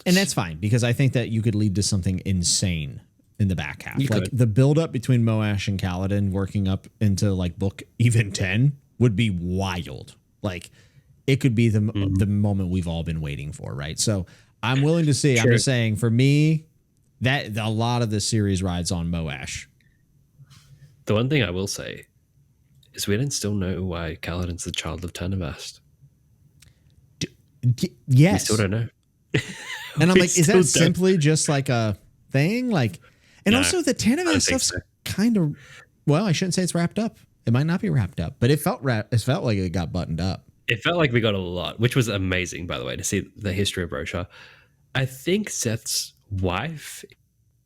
And that's fine because I think that you could lead to something insane in the back half. The build up between Moash and Kaladin working up into like book even 10 would be wild. Like it could be the moment we've all been waiting for, right? So I'm willing to see. I'm just saying for me that a lot of this series rides on Moash. The one thing I will say is we don't still know why Kaladin's the child of Tanavast. Yes. We still don't know. And I'm like, is that simply just like a thing? Like, and also the Tanavast stuff's kind of, well, I shouldn't say it's wrapped up. It might not be wrapped up, but it felt like it got buttoned up. It felt like we got a lot, which was amazing, by the way, to see the history of Roshar. I think Szeth's wife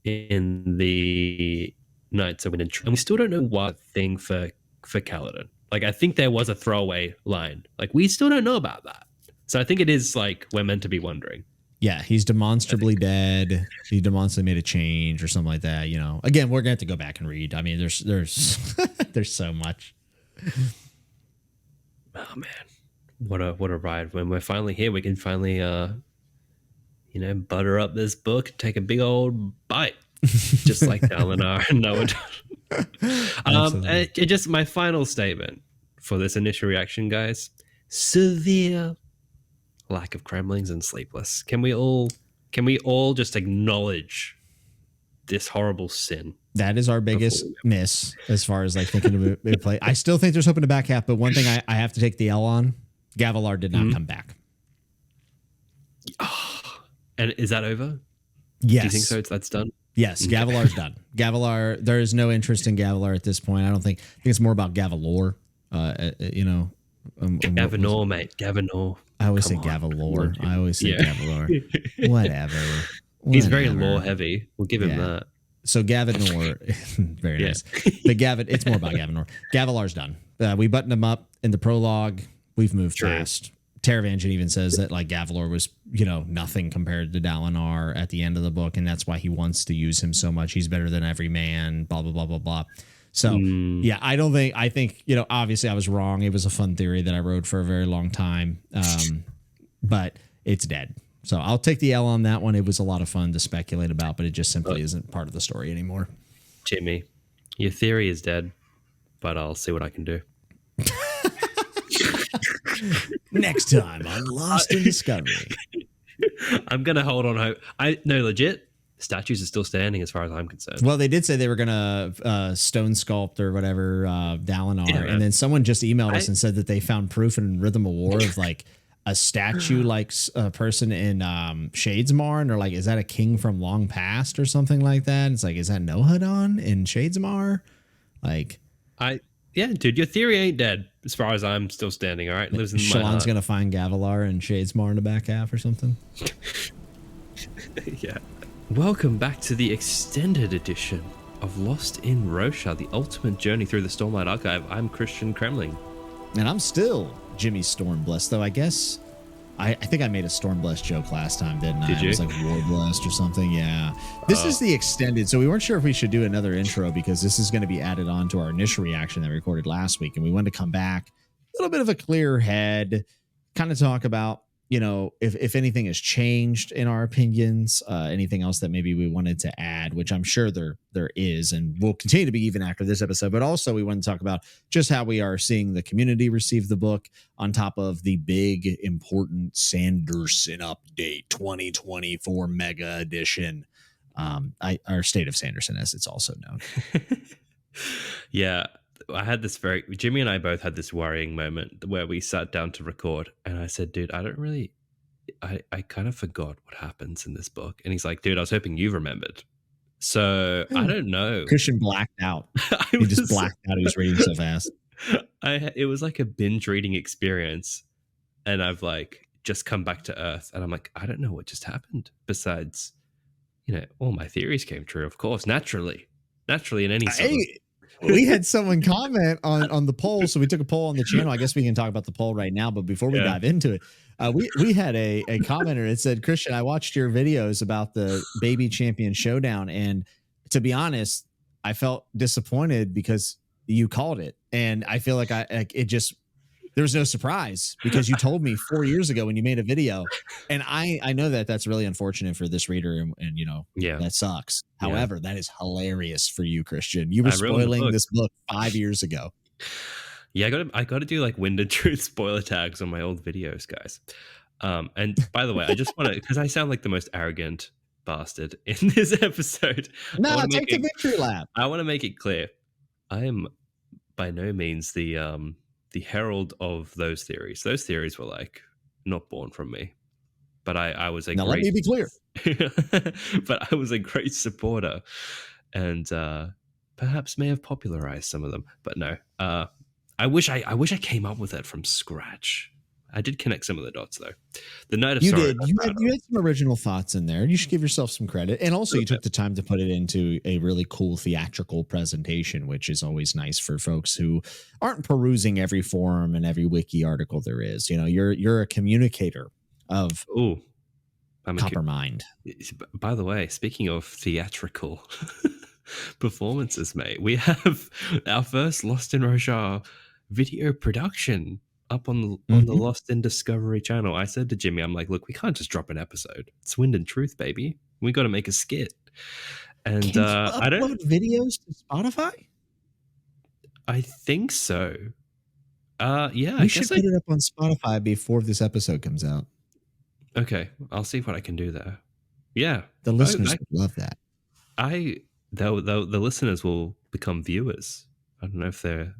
in the Knights of Wind and Truth, and we still don't know what thing for Kaladin. Like, I think there was a throwaway line. Like, we still don't know about that. So I think it is like we're meant to be wondering. Yeah, he's demonstrably dead. He demonstrably made a change or something like that. Again, we're gonna have to go back and read. I mean, there's there's so much. Oh man, what a ride! When we're finally here, we can finally butter up this book, take a big old bite, just like Dalinar and Noah. And just my final statement for this initial reaction, guys: severe lack of cremlings and sleepless. Can we all just acknowledge this horrible sin? That is our biggest miss as far as like thinking of play. I still think there's hope in the back half, but one thing I have to take the L on: Gavilar did not come back. Oh, and is that over? Yes. Do you think so? That's done? Yes, Gavilar's done. Gavilar, there is no interest in Gavilar at this point. I think it's more about Gavilor. Gavinor, mate. Gavinor. I always say Gavilor. Gavilar. Whatever. He's very lore heavy. We'll give him that. So Gavinor, very nice. But it's more about Gavinor. Gavilar's done. We buttoned him up in the prologue. We've moved past. Taravangian even says that like Gavilar was, nothing compared to Dalinar at the end of the book, and that's why he wants to use him so much. He's better than every man. Blah blah blah blah blah. So I think obviously I was wrong. It was a fun theory that I wrote for a very long time, but it's dead. So I'll take the L on that one. It was a lot of fun to speculate about, but it just simply isn't part of the story anymore. Jimmy, your theory is dead, but I'll see what I can do. Next time on Lost in Discovery. I'm going to hold on hope. Legit. Statues are still standing as far as I'm concerned. Well, they did say they were going to stone sculpt or whatever Dalinar. And then someone just emailed us and said that they found proof in Rhythm of War of like a statue like a person in Shadesmar. And they're like, is that a king from long past or something like that? And it's like, is that Nohadon in Shadesmar? Dude, your theory ain't dead as far as I'm still standing. All right. Lives in Shallan's going to find Gavilar and Shadesmar in the back half or something. Yeah. Welcome back to the extended edition of Lost in Roshar, the ultimate journey through the Stormlight Archive. I'm Christian Kremling. And I'm still Jimmy Stormblessed, though I guess I think I made a Stormblessed joke last time, didn't I? Did you? It was like Warblessed or something, yeah. This is the extended, so we weren't sure if we should do another intro because this is going to be added on to our initial reaction that we recorded last week, and we wanted to come back, a little bit of a clear head, kind of talk about if anything has changed in our opinions, anything else that maybe we wanted to add, which I'm sure there is and will continue to be even after this episode. But also we want to talk about just how we are seeing the community receive the book on top of the big, important Sanderson update 2024 mega edition. Our State of Sanderson, as it's also known. Yeah. I had this Jimmy and I both had this worrying moment where we sat down to record and I said, dude, I kind of forgot what happens in this book. And he's like, dude, I was hoping you remembered. So I don't know. Christian blacked out. He just blacked out. He was reading so fast. It was like a binge reading experience. And I've like just come back to earth and I'm like, I don't know what just happened besides, all my theories came true, of course, naturally in any sort of... We had someone comment on the poll, so we took a poll on the channel. I guess we can talk about the poll right now, but before we dive into it, we had a commenter that said, Christian, I watched your videos about the Baby Champion Showdown, and to be honest, I felt disappointed because you called it, and I feel like there was no surprise because you told me 4 years ago when you made a video, and I know that that's really unfortunate for this reader, and that sucks. However, that is hilarious for you, Christian. You were spoiling this book 5 years ago. Yeah, I got to do like Wind and Truth spoiler tags on my old videos, guys. And by the way, I just want to, because I sound like the most arrogant bastard in this episode. No, take the victory lap. I want to make it clear, I am by no means the herald of those theories. Those theories were like not born from me, but I was let me be clear. But I was a great supporter, and perhaps may have popularized some of them. But no, I wish I came up with it from scratch. I did connect some of the dots though. The Night of You Sorrow. did. You had some original thoughts in there. You should give yourself some credit. And also, you took the time to put it into a really cool theatrical presentation, which is always nice for folks who aren't perusing every forum and every wiki article there is. You know, you're a communicator of Coppermind. By the way, speaking of theatrical performances, mate, we have our first Lost in Roshar video production up on the Lost in Discovery channel. I said to Jimmy, I'm like, look, we can't just drop an episode. It's Wind and Truth, baby. We got to make a skit. And Can you upload videos to Spotify? I think so. Yeah, we should put it up on Spotify before this episode comes out. Okay, I'll see what I can do there. Yeah, the listeners would love that. The listeners will become viewers. I don't know if they're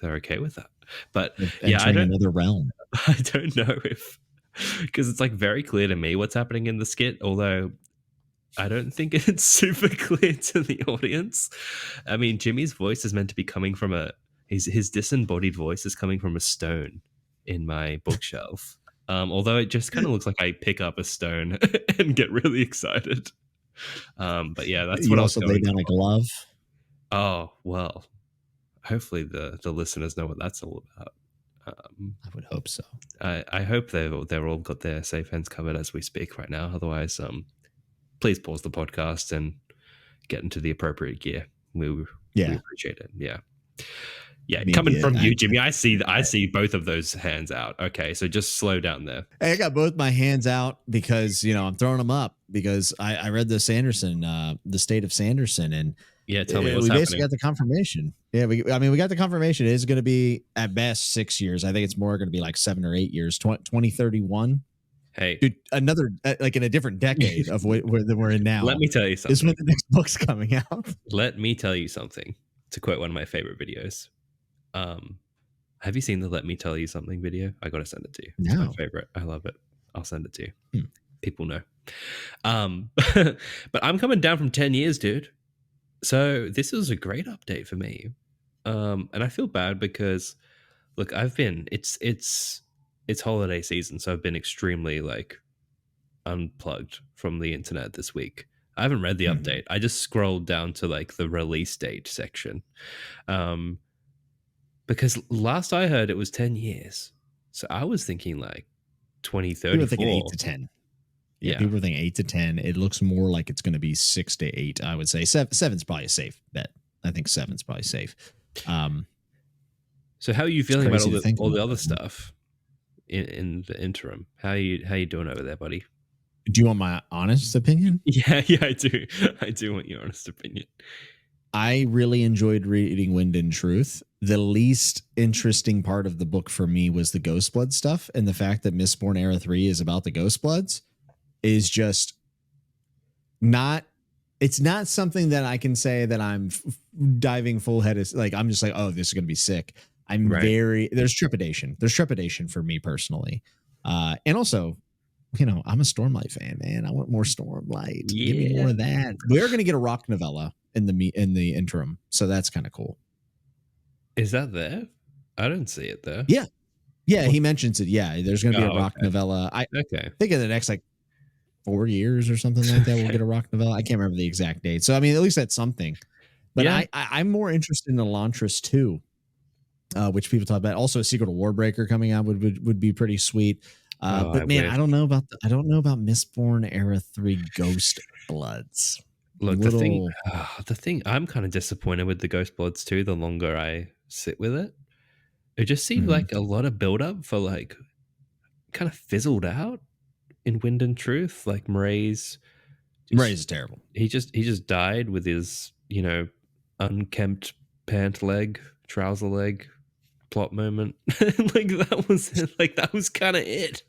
okay with that, but yeah, I don't another realm. I don't know if, because it's like very clear to me what's happening in the skit, although I don't think it's super clear to the audience. I mean, Jimmy's voice is meant to be coming from his disembodied voice is coming from a stone in my bookshelf. Although it just kind of looks like I pick up a stone and get really excited. But yeah, that's what I also lay down a glove. Oh, well, hopefully the listeners know what that's all about. I would hope so. I hope they're all got their safe hands covered as we speak right now. Otherwise, please pause the podcast and get into the appropriate gear. We appreciate it. Yeah. Yeah, coming from you, Jimmy, I see both of those hands out. Okay, so just slow down there. Hey, I got both my hands out because I'm throwing them up because I read the Sanderson, the State of Sanderson, and tell me what's happening. We basically got the confirmation. Yeah, we got the confirmation. It is going to be at best 6 years. I think it's more going to be like 7 or 8 years. 2031. Hey, dude, another like in a different decade of where we're in now. Let me tell you something. This is when the next book's coming out. Let me tell you something. To quote one of my favorite videos. Have you seen the Let Me Tell You Something video? I gotta send it to you. It's my favorite. I love it. I'll send it to you. People know. But I'm coming down from 10 years, dude. So this was a great update for me. And I feel bad because look, it's holiday season, so I've been extremely unplugged from the internet this week. I haven't read the update. I just scrolled down to the release date section. Because last I heard it was 10 years. So I was thinking 2034. People were thinking 8 to 10. Yeah, people were thinking 8 to 10. It looks more like it's going to be 6 to 8, I would say. 7's probably a safe bet. I think 7's probably safe. So how are you feeling about all the other stuff in the interim? How you doing over there, buddy? Do you want my honest opinion? Yeah, I do. I do want your honest opinion. I really enjoyed reading Wind and Truth. The least interesting part of the book for me was the Ghostbloods stuff, and the fact that Mistborn Era 3 is about the Ghostbloods is just not. It's not something that I can say that I'm diving full head. I'm just oh, this is going to be sick. There's trepidation. There's trepidation for me personally, and also. I'm a Stormlight fan, man. I want more Stormlight. Yeah. Give me more of that. We're going to get a rock novella in the interim, so that's kind of cool. Is that there? I don't see it there. Yeah. He mentions it. Yeah, there's going to be a rock novella. I think in the next 4 years or something like that, we'll get a rock novella. I can't remember the exact date. So I mean, at least that's something. But yeah. I'm more interested in Elantris too, which people talk about. Also, a Secret of Warbreaker coming out would be pretty sweet. But man, I don't know about Mistborn Era 3 Ghostbloods. Look, the thing I'm kind of disappointed with the Ghostbloods too. The longer I sit with it, it just seemed like a lot of build up for kind of fizzled out in Wind and Truth. Mraize is terrible. He just died with his unkempt pant leg, trouser leg plot moment. that was kind of it.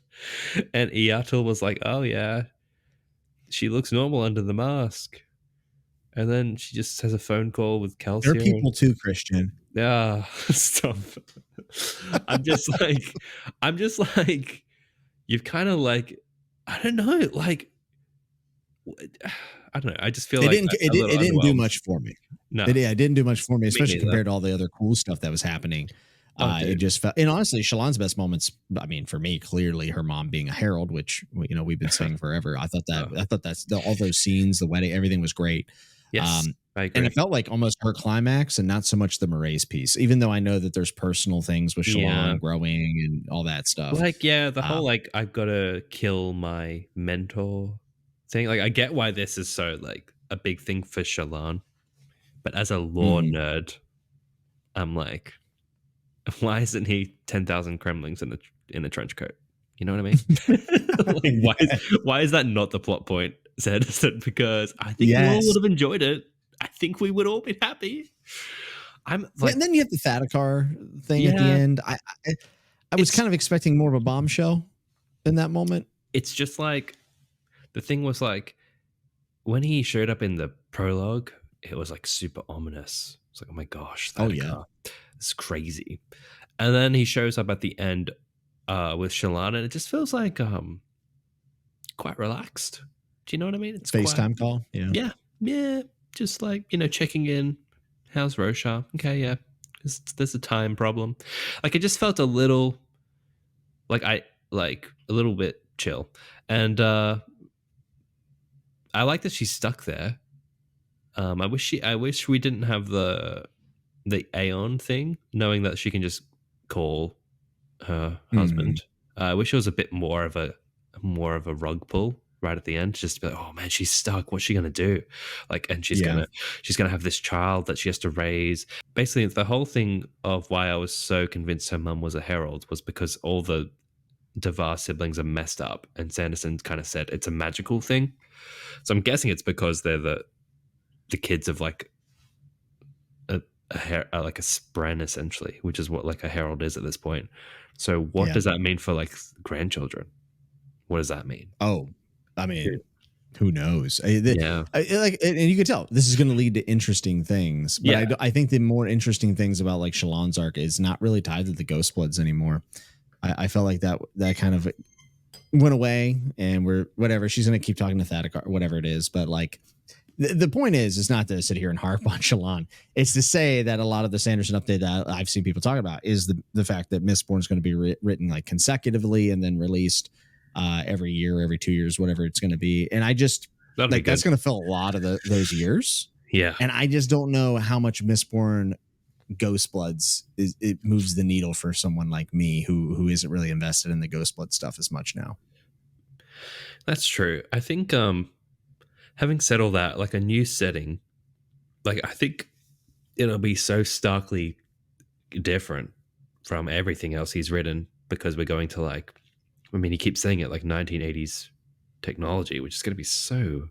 And Eyatul was oh yeah, she looks normal under the mask, and then she just has a phone call with Kelsier. There are people too, Christian. Yeah, stop. I'm just you've kind of I don't know, I don't know. I just feel it didn't do much for me. No, it didn't do much for me, especially compared to all the other cool stuff that was happening. It just felt, and honestly, Shallan's best moments, I mean, for me, clearly her mom being a herald, which we've been saying forever. I thought that's all those scenes, the wedding, everything was great. Yes, I agree. And it felt like almost her climax, and not so much the Marae's piece. Even though I know that there's personal things with Shallan growing and all that stuff. Like, the whole like I've got to kill my mentor thing. Like, I get why this is so like a big thing for Shallan, but as a lore nerd, I'm like, why isn't he 10,000 Kremlings in a trench coat? You know what I mean? Like, why is that not the plot point, Sanderson? Because I think we all would have enjoyed it. I think we would all be happy. I'm like, and then you have the Thaddeukar thing at the end. I was kind of expecting more of a bombshell in that moment. It's just like, the thing was like, when he showed up in the prologue, it was like super ominous. It's like, oh my gosh, Thaddeukar. It's crazy. And then he shows up at the end with Shallan, and it just feels like quite relaxed. Do you know what I mean? It's FaceTime call. Yeah. Just like, checking in. How's Roshar? Okay, yeah. There's a time problem. Like, it just felt a little a little bit chill. And I like that she's stuck there. I wish we didn't have the Aeon thing, knowing that she can just call her husband. I wish it was a bit more of a rug pull right at the end, just to be like, oh man, she's stuck. What's she gonna do? Like, and she's gonna have this child that she has to raise. Basically, the whole thing of why I was so convinced her mum was a herald was because all the Devar siblings are messed up, and Sanderson kind of said it's a magical thing. So I'm guessing it's because they're the kids of like a spren, essentially, which is what like a herald is at this point. So what does that mean for like grandchildren? What does that mean? Oh, I mean, who knows? And you could tell this is going to lead to interesting things. But I think the more interesting things about like Shallan's arc is not really tied to the Ghostbloods anymore. I felt like that kind of went away, and we're whatever. She's going to keep talking to Thaddeukar, whatever it is. But like, the point is not to sit here and harp on Shallan. It's to say that a lot of the Sanderson update that I've seen people talk about is the fact that Mistborn is going to be written like consecutively and then released every year, every 2 years, whatever it's going to be. And I just like that's going to fill a lot of those years. Yeah. And I just don't know how much Mistborn Ghostbloods it moves the needle for someone like me who isn't really invested in the Ghostblood stuff as much now. That's true. I think having said all that, like a new setting, like I think it'll be so starkly different from everything else he's written, because we're going to like, I mean, he keeps saying it, like 1980s technology, which is going to be so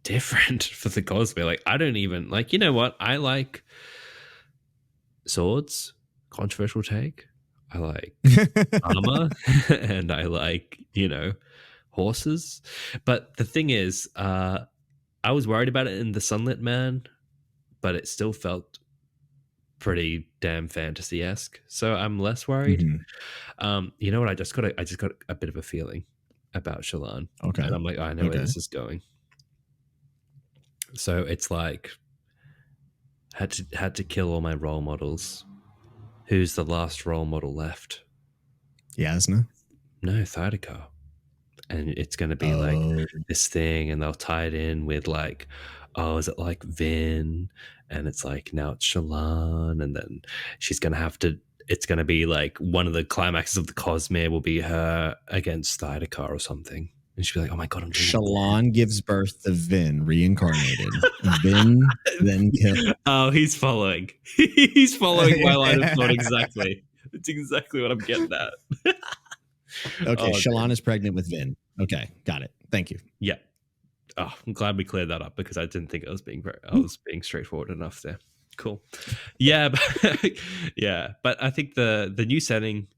different for the cosplay. Like, I don't even like, you know what? I like swords, controversial take. I like armor and I like, horses. But the thing is, I was worried about it in The Sunlit Man, but it still felt pretty damn fantasy-esque. So I'm less worried. You know what? I just got a bit of a feeling about Shallan. Okay. And I'm like, I know where this is going. So it's like had to kill all my role models. Who's the last role model left? Jasnah? No, Thaddeukar. And it's going to be like this thing, and they'll tie it in with like, oh, is it like Vin? And it's like, now it's Shallan, and then she's going to have to, it's going to be like one of the climaxes of the Cosmere will be her against Thaddeukar or something. And she'll be like, oh my God, I'm doing Shallan gives birth to Vin, reincarnated. Vin then killed. Oh, he's following. He's following my line of thought exactly. It's exactly what I'm getting at. Okay, Shallan is pregnant with Vin. Okay, got it. Thank you. Yeah. Oh, I'm glad we cleared that up, because I didn't think I was being straightforward enough there. Cool. Yeah, but I think the new setting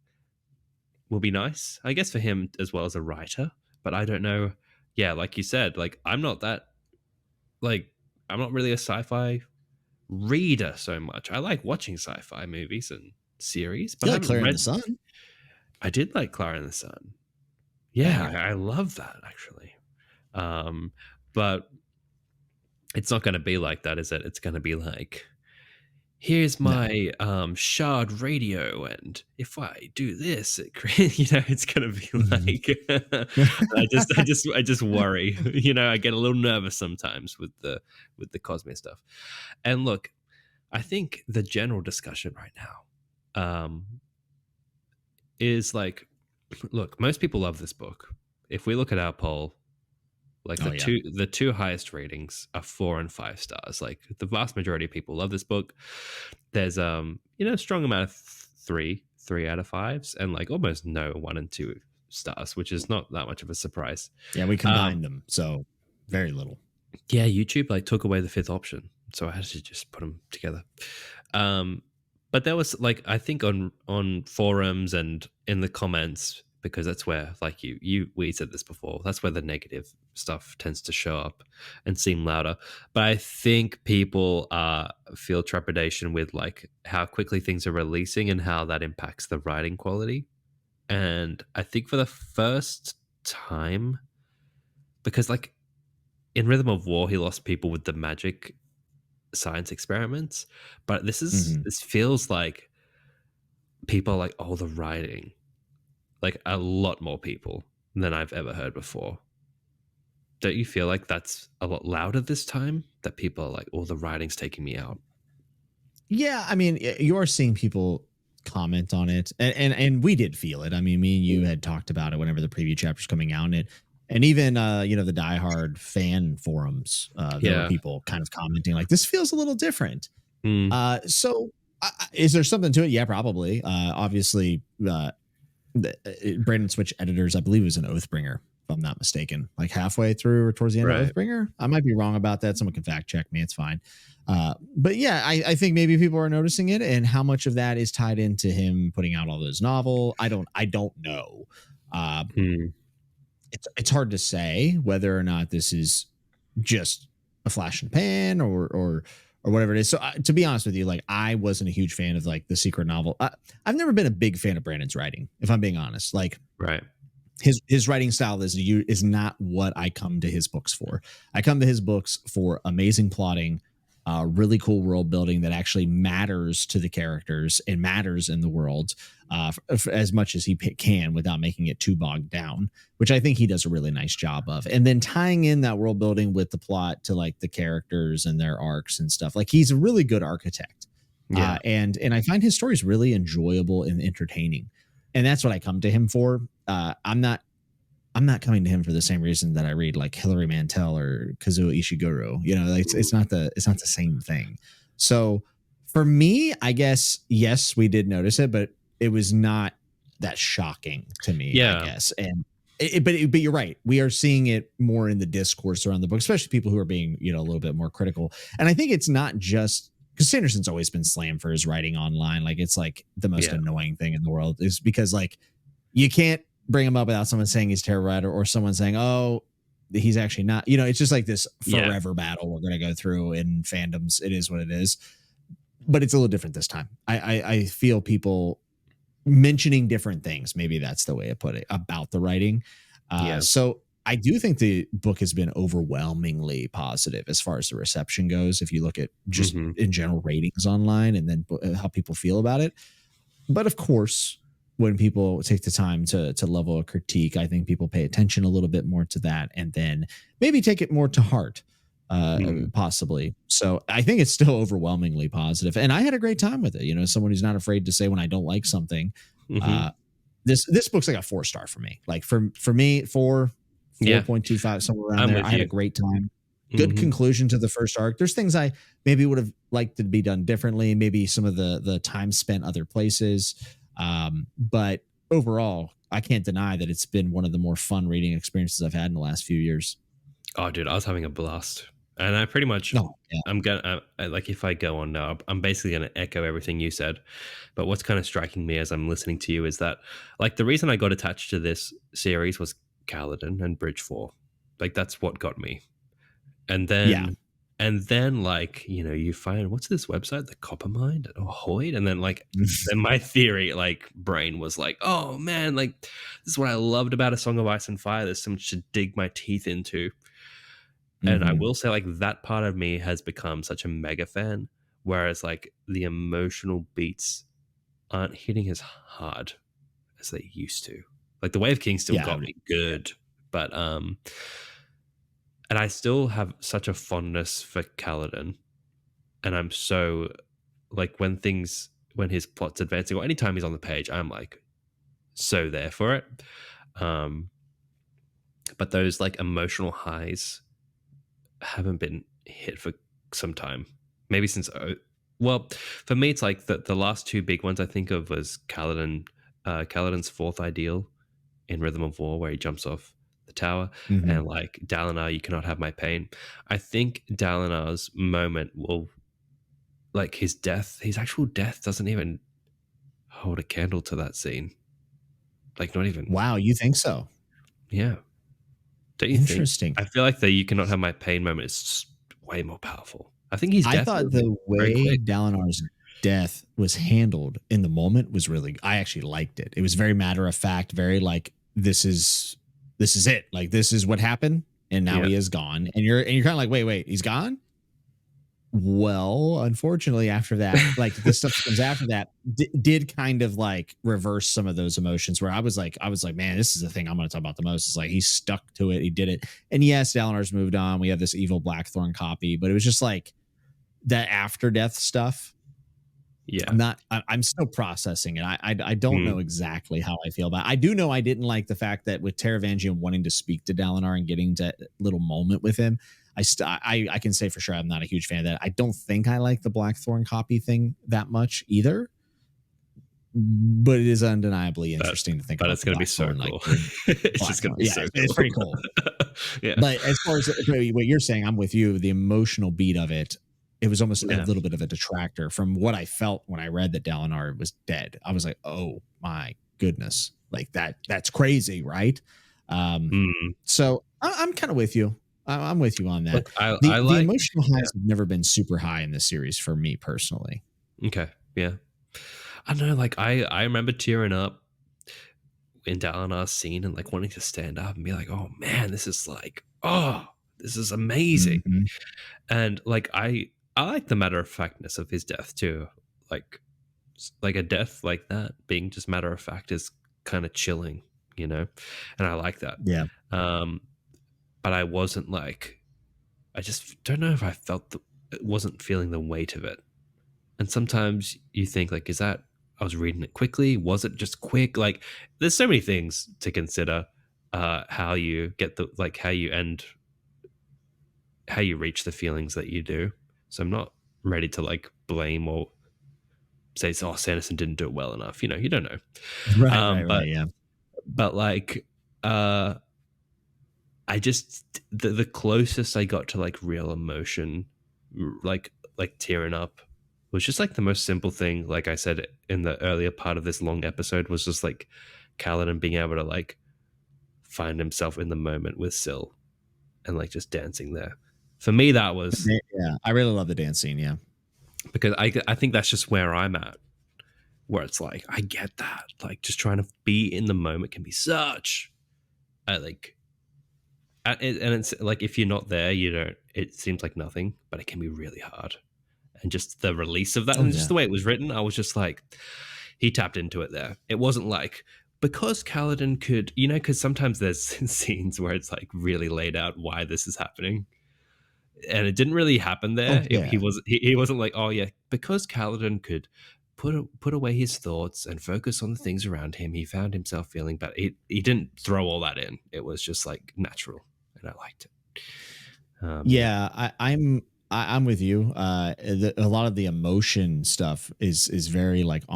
will be nice, I guess, for him as well as a writer. But I don't know. Yeah, like you said, like I'm not really a sci-fi reader so much. I like watching sci-fi movies and series, but I like Clara and the Sun. I did like Clara and the Sun. Yeah, I love that actually. But it's not going to be like that, is it? It's going to be like here's No. my shard radio, and if I do this, it's gonna be Mhm. like I just worry. I get a little nervous sometimes with the Cosmere stuff. And look, I think the general discussion right now is like, look, most people love this book. If we look at our poll, like Oh yeah. the two highest ratings are 4 and 5 stars. Like the vast majority of people love this book. There's a strong amount of three out of fives, and like almost no 1 and 2 stars, which is not that much of a surprise. Yeah, we Um, combined them, so very little. yeah, YouTube like took away the fifth option, so I had to just put them together. Um, but there was like, I think on forums and in the comments, because that's where, like we said this before, that's where the negative stuff tends to show up and seem louder. But I think people feel trepidation with like how quickly things are releasing and how that impacts the writing quality. And I think for the first time, because like in Rhythm of War, he lost people with the magic science experiments, but Mhm. this feels like people are like, oh, the writing, like a lot more people than I've ever heard before. Don't you feel like that's a lot louder this time? That people are like, oh, the writing's taking me out. Yeah, I mean, you are seeing people comment on it, and we did feel it. I mean, me and you had talked about it whenever the preview chapter's coming out, and even the diehard fan forums, there were Yeah. people kind of commenting like, "This feels a little different." Mm, So, is there something to it? Yeah, probably. Obviously, Brandon switched editors. I believe it was an Oathbringer, if I'm not mistaken, like halfway through or towards the end of right. Oathbringer. I might be wrong about that. Someone can fact check me. It's fine. But yeah, I think maybe people are noticing it, and how much of that is tied into him putting out all those novel. I don't know. Uh, Mm, it's hard to say whether or not this is just a flash in the pan or whatever it is. So to be honest with you, like I wasn't a huge fan of like the secret novel. I've never been a big fan of Brandon's writing, if I'm being honest. Like right. his writing style is not what I come to his books for. I come to his books for amazing plotting, really cool world building that actually matters to the characters and matters in the world as much as he can without making it too bogged down, which I think he does a really nice job of. And then tying in that world building with the plot to like the characters and their arcs and stuff. Like he's a really good architect. Yeah. And I find his stories really enjoyable and entertaining, and that's what I come to him for. I'm not coming to him for the same reason that I read like Hilary Mantel or Kazuo Ishiguro. It's not the same thing. So for me, I guess yes, we did notice it, but it was not that shocking to me, I Yeah. guess. And but you're right. We are seeing it more in the discourse around the book, especially people who are being a little bit more critical. And I think it's not just because Sanderson's always been slammed for his writing online. Like it's like the most Yeah. annoying thing in the world is because like you can't bring him up without someone saying he's a terrible writer or someone saying, oh, he's actually not. It's just like this Yeah. forever battle we're going to go through in fandoms. It is what it is. But it's a little different this time. I feel people mentioning different things. Maybe that's the way I put it about the writing. Yeah. So I do think the book has been overwhelmingly positive as far as the reception goes. If you look at just Hmm. in general ratings online and then how people feel about it. But of course, when people take the time to level a critique, I think people pay attention a little bit more to that and then maybe take it more to heart, Mm. possibly. So I think it's still overwhelmingly positive, and I had a great time with it. Someone who's not afraid to say when I don't like something. Hmm. Uh, this book's like a 4-star for me. Like for me, Yeah. 4.25 somewhere around I'm there. with I had a you. great time. Good Hmm. conclusion to the first arc. There's things I maybe would have liked to be done differently. Maybe some of the time spent other places. But overall, I can't deny that it's been one of the more fun reading experiences I've had in the last few years. Oh, dude, I was having a blast, and I pretty much, No, yeah. I'm gonna like if I go on now, I'm basically gonna echo everything you said. But what's kind of striking me as I'm listening to you is that, like, the reason I got attached to this series was Kaladin and Bridge 4. Like, that's what got me. And Yeah. then like, you find, what's this website, the Coppermind or Hoyd, and then like, then my theory, like, brain was like, oh man, like, this is what I loved about A Song of Ice and Fire. There's so much to dig my teeth into. And I Mhm. will say, like, that part of me has become such a mega fan whereas like the emotional beats aren't hitting as hard as they used to. Like the Wave King still got me good, but and I still have such a fondness for Kaladin, and I'm so like when his plot's advancing or anytime he's on the page, I'm like so there for it. But those like emotional highs haven't been hit for some time. Maybe since well, for me it's like the last two big ones I think of was Kaladin's fourth ideal in Rhythm of War, where he jumps off the tower, and like Dalinar, you cannot have my pain. I think Dalinar's moment will, like his actual death doesn't even hold a candle to that scene. Like not even. Wow, you think so? Yeah. Don't you Interesting. think? I feel like the "you cannot have my pain" moment is way more powerful. I think he's. I thought the way Dalinar's death was handled in the moment was really. I actually liked it. It was very matter of fact, very like this is it. Like this is what happened, and now he is gone. And you're kind of like, wait, he's gone. Well, unfortunately, after that, like the stuff that comes after that did kind of like reverse some of those emotions where I was like, man, this is the thing I'm going to talk about the most. It's like he stuck to it. He did it. And yes, Dalinar's moved on. We have this evil Blackthorn copy, but it was just like that after death stuff. Yeah. I'm still processing it. I don't know exactly how I feel about it. I do know I didn't like the fact that with Taravangian wanting to speak to Dalinar and getting that little moment with him, I can say for sure I'm not a huge fan of that. I don't think I like the Blackthorn copy thing that much either, but it is undeniably interesting to think about. But it's going to be so cool. It's just going to be so cool. It's pretty cool. Yeah. But as far as what you're saying, I'm with you. The emotional beat of it, it was almost a little bit of a detractor from what I felt when I read that Dalinar was dead. I was like, oh my goodness, like that's crazy, right? So I'm kind of with you. I'm with you on that. Look, the emotional highs have never been super high in this series for me personally. Okay, yeah. I don't know, like I remember tearing up in Dalinar's scene and like wanting to stand up and be like, oh man, this is like, oh, this is amazing. And like I like the matter of factness of his death too. Like a death like that being just matter of fact is kind of chilling, you know? And I like that. Yeah. But I wasn't like, I just don't know if I wasn't feeling the weight of it. And sometimes you think like, is that, I was reading it quickly? Was it just quick? Like there's so many things to consider, how you get how you reach the feelings that you do. So I'm not ready to like blame or say, oh, Sanderson didn't do it well enough. You know, you don't know. Right, yeah. But like, I just the closest I got to like real emotion, like tearing up, was just like the most simple thing. Like I said in the earlier part of this long episode, was just like Kaladin being able to like find himself in the moment with Syl, and like just dancing there. For me, that was I really love the dance scene. Yeah, because I think that's just where I'm at, where it's like I get that, like just trying to be in the moment can be such and it's like if you're not there, you don't. It seems like nothing, but it can be really hard. And just the release of that, and just the way it was written, I was just like, he tapped into it there. It wasn't like because Kaladin could, you know, because sometimes there's scenes where it's like really laid out why this is happening, and it didn't really happen there. He wasn't like, oh yeah, because Kaladin could put away his thoughts and focus on the things around him, he found himself feeling better. He didn't throw all that in. It was just like natural. And I liked it. I'm with you. A lot of the emotion stuff is very like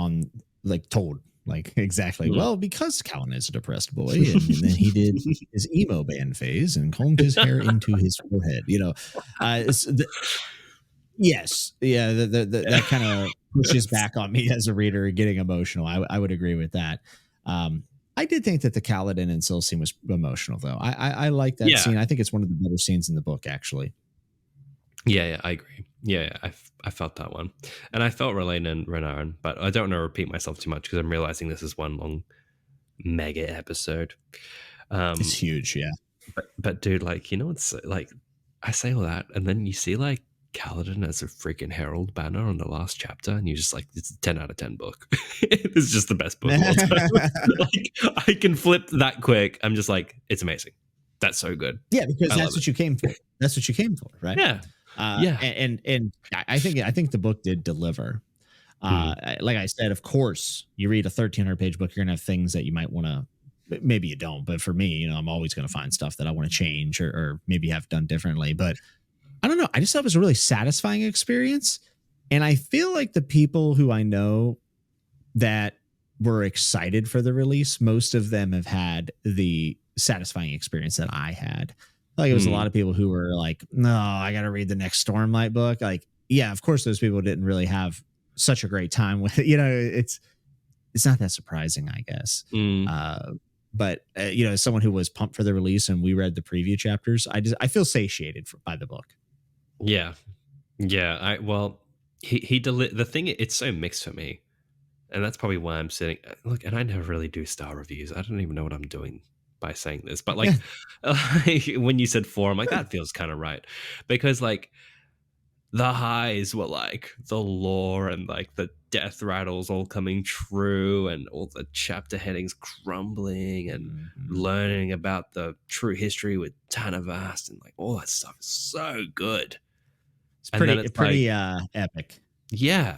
told like exactly. Well, because Callan is a depressed boy, and then he did his emo band phase and combed his hair into his forehead. You know, yes, yeah, that kind of pushes back on me as a reader getting emotional. I would agree with that. I did think that the Kaladin and Syl scene was emotional, though. I like that scene. I think it's one of the better scenes in the book, actually. Yeah, I agree. Yeah, I felt that one. And I felt Rlain and Renarin, but I don't want to repeat myself too much because I'm realizing this is one long mega episode. It's huge, yeah. But dude, like, you know, it's like, I say all that, and then you see, like, Kaladin as a freaking Herald banner on the last chapter, and you're just like, it's a 10 out of 10 book. It's just the best book of all time. Like, I can flip that quick. I'm just like, it's amazing. That's so good. Yeah, because that's what you came for. That's what you came for, right? Yeah. And I think the book did deliver. Like I said, of course, you read a 1,300 page book, you're gonna have things that you might want to. Maybe you don't, but for me, you know, I'm always going to find stuff that I want to change or maybe have done differently. But I don't know. I just thought it was a really satisfying experience. And I feel like the people who I know that were excited for the release, most of them have had the satisfying experience that I had. Like it was a lot of people who were like, no, I got to read the next Stormlight book. Like, yeah, of course, those people didn't really have such a great time with it. You know, it's not that surprising, I guess. But you know, as someone who was pumped for the release and we read the preview chapters, I feel satiated by the book. Yeah. The thing, it's so mixed for me, and that's probably why I'm sitting. Look, and I never really do star reviews. I don't even know what I'm doing by saying this, but like, when you said 4, I'm like, that feels kind of right, because like the highs were like the lore and like the death rattles all coming true and all the chapter headings crumbling and learning about the true history with Tanavast and like all that stuff is so good. It's pretty epic. Yeah.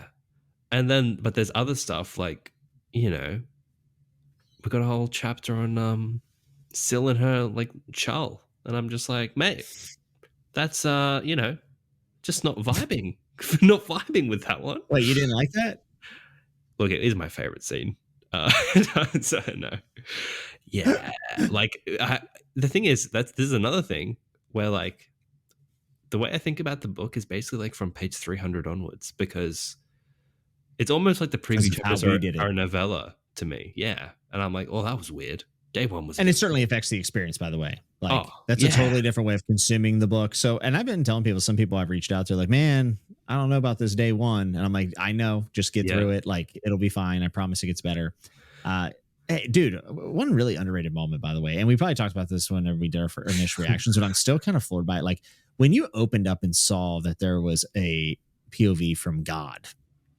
And then, but there's other stuff like, you know, we got a whole chapter on Syl and her like Chal. And I'm just like, mate, that's, you know, just not vibing. Not vibing with that one. Wait, you didn't like that? Look, it is my favorite scene. So no. Yeah. Like, the thing is, this is another thing where like, the way I think about the book is basically like from page 300 onwards, because it's almost like the preview chapters are a novella to me. Yeah. And I'm like, oh, that was weird. Day 1 was. And it certainly affects the experience, by the way. Like, that's a totally different way of consuming the book. So, and I've been telling people, some people I've reached out to, like, man, I don't know about this day 1. And I'm like, I know, just get through it. Like, it'll be fine. I promise it gets better. Hey, dude, one really underrated moment, by the way, and we probably talked about this when we did our initial reactions, but I'm still kind of floored by it. Like, when you opened up and saw that there was a POV from God.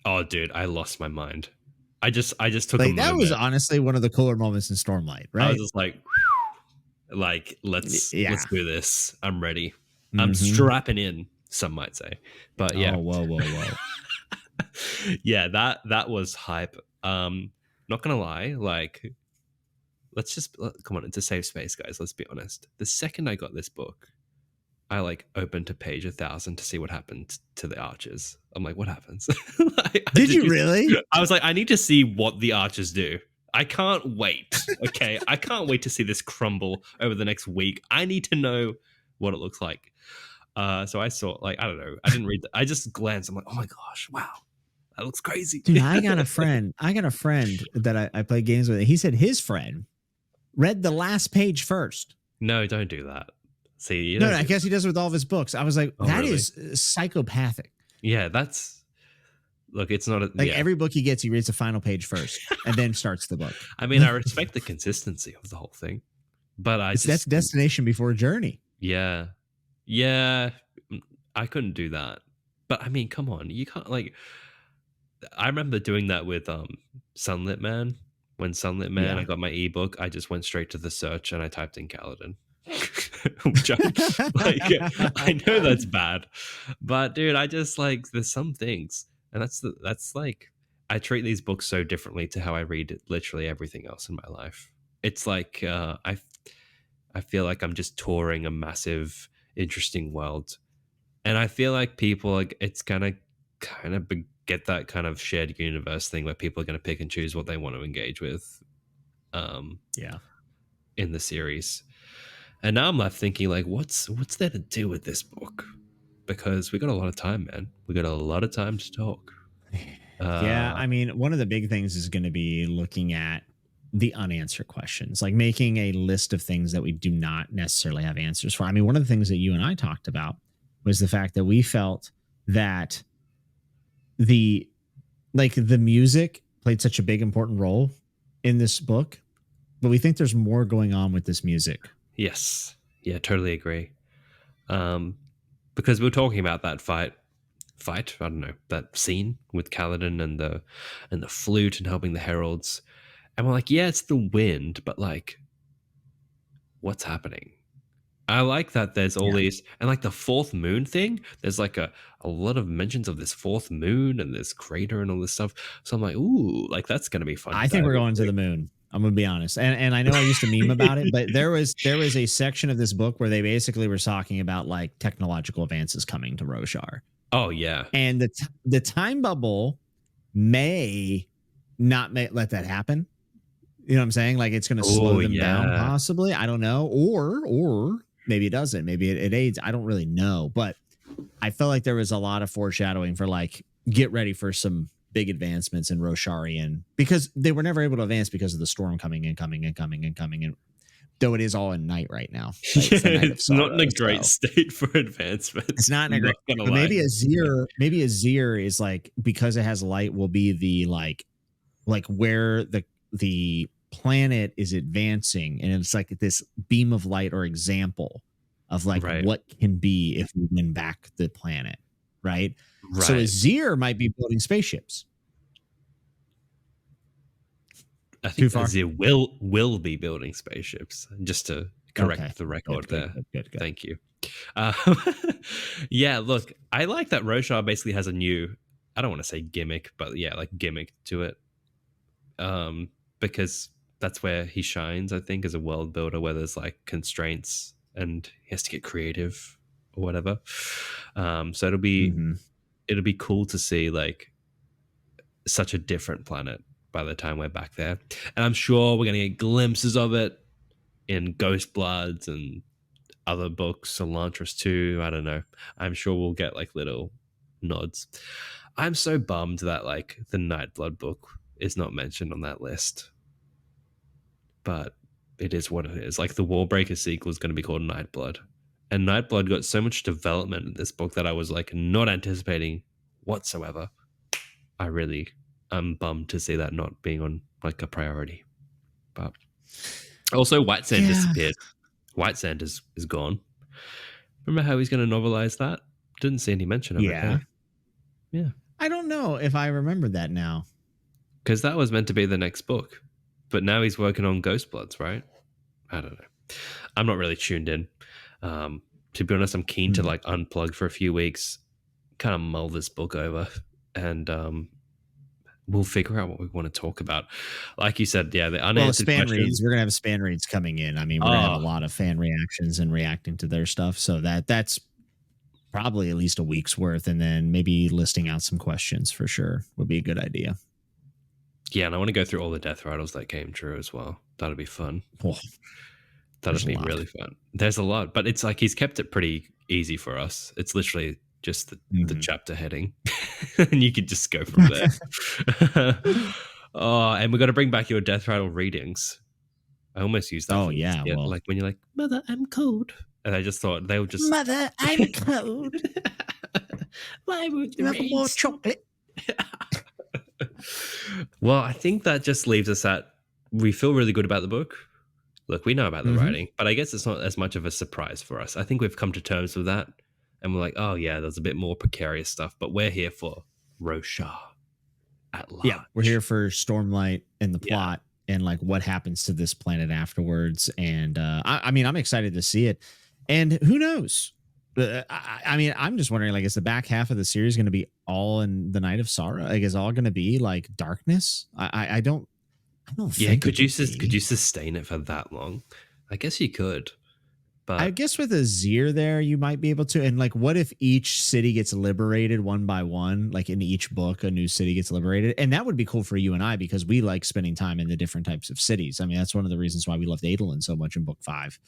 Oh, dude, I lost my mind. I just took like, that was honestly one of the cooler moments in Stormlight, right? I was just like, let's do this. I'm ready. I'm strapping in, some might say. But yeah. Oh, whoa. Yeah, that was hype. Not gonna lie, like, let's just come on, it's a safe space, guys. Let's be honest. The second I got this book, I like opened to page 1,000 to see what happened to the archers. I'm like, what happens? Did you really? I was like, I need to see what the archers do. I can't wait. Okay, I can't wait to see this crumble over the next week. I need to know what it looks like. So I saw, like, I don't know. I didn't read. I just glanced. I'm like, oh my gosh, wow, that looks crazy. Dude, I got a friend that I play games with. He said his friend read the last page first. No, don't do that. See, no, I guess he does it with all of his books. I was like, that is psychopathic. Yeah, that's. Look, it's not every book he gets, he reads the final page first and then starts the book. I mean, I respect the consistency of the whole thing, but that's destination before journey. Yeah, I couldn't do that. But I mean, come on, you can't like. I remember doing that with Sunlit Man. When Sunlit Man, I got my ebook, I just went straight to the search and I typed in Kaladin. Which I know that's bad, but dude, I just like, there's some things, and that's like, I treat these books so differently to how I read literally everything else in my life. It's like I feel like I'm just touring a massive, interesting world, and I feel like people, like, it's gonna kind of get that kind of shared universe thing where people are going to pick and choose what they want to engage with. In the series. And now I'm left thinking, like, what's there to do with this book? Because we got a lot of time, man. We got a lot of time to talk. I mean, one of the big things is going to be looking at the unanswered questions, like making a list of things that we do not necessarily have answers for. I mean, one of the things that you and I talked about was the fact that we felt that the music played such a big, important role in this book, but we think there's more going on with this music. Yes. Yeah, totally agree. Because we were talking about that fight fight. I don't know, that scene with Kaladin and the flute and helping the heralds. And we're like, yeah, it's the wind, but like, what's happening? I like that there's all these, and like the fourth moon thing, there's like a lot of mentions of this fourth moon and this crater and all this stuff. So I'm like, ooh, like that's going to be fun. I think we're going to the moon. I'm gonna be honest, and I know I used to meme about it, but there was a section of this book where they basically were talking about like technological advances coming to Roshar. Oh yeah, and the time bubble may not let that happen. You know what I'm saying? Like it's going to slow them down, possibly. I don't know, or maybe it doesn't. Maybe it aids. I don't really know, but I felt like there was a lot of foreshadowing for like get ready for some big advancements in Rosharian, because they were never able to advance because of the storm coming and though it is all in night right now. Right? It's not in a great state for advancement. It's not in a great. But maybe Azir is like, because it has light, will be the like where the planet is advancing, and it's like this beam of light or example of like what can be if we win back the planet, right? So Azir might be building spaceships. I think Azir will be building spaceships, just to correct the record there. Good. Thank you. Yeah, look, I like that Roshar basically has a new, I don't want to say gimmick, but yeah, like gimmick to it. Because that's where he shines, I think, as a world builder, where there's like constraints and he has to get creative or whatever. So it'll be cool to see like such a different planet by the time we're back there. And I'm sure we're going to get glimpses of it in Ghostbloods and other books, Elantris too. I don't know. I'm sure we'll get like little nods. I'm so bummed that like the Nightblood book is not mentioned on that list. But it is what it is. Like the Warbreaker sequel is going to be called Nightblood. And Nightblood got so much development in this book that I was like not anticipating whatsoever. I'm bummed to see that not being on like a priority. But also White Sand disappeared. White Sand is gone. Remember how he's going to novelize that? Didn't see any mention of it. Yeah. I don't know if I remember that now. Because that was meant to be the next book. But now he's working on Ghostbloods, right? I don't know. I'm not really tuned in. To be honest, I'm keen to like unplug for a few weeks, kind of mull this book over, and we'll figure out what we want to talk about. Like you said, yeah, the unanswered span questions. reads. We're gonna have span reads coming in. I mean, we're gonna have a lot of fan reactions and reacting to their stuff. So that's probably at least a week's worth, and then maybe listing out some questions for sure would be a good idea. Yeah, and I want to go through all the death rattles that came true as well. That'd be fun. That'd be really fun. There's a lot, but it's like he's kept it pretty easy for us. It's literally just the chapter heading, and you could just go from there. And we're going to bring back your death rattle readings. I almost used that. Well, like when you're like, "Mother, I'm cold," and I just thought they would just, "Mother, I'm cold." Why would you have more chocolate? Well, I think that just leaves us at, we feel really good about the book. Look, we know about the writing, but I guess it's not as much of a surprise for us. I think we've come to terms with that, and we're like, oh yeah, there's a bit more precarious stuff, but we're here for Roshar at large. Yeah, we're here for Stormlight and the plot and like what happens to this planet afterwards. And I mean, I'm excited to see it. And who knows? I mean, I'm just wondering, like, is the back half of the series going to be all in the Night of Sorrow? Like, is all going to be like darkness? I don't think. Could you sustain it for that long? I guess you could. But I guess with Azir there, you might be able to. And like, what if each city gets liberated one by one? Like in each book, a new city gets liberated. And that would be cool for you and I, because we like spending time in the different types of cities. I mean, that's one of the reasons why we loved Adolin so much in book 5,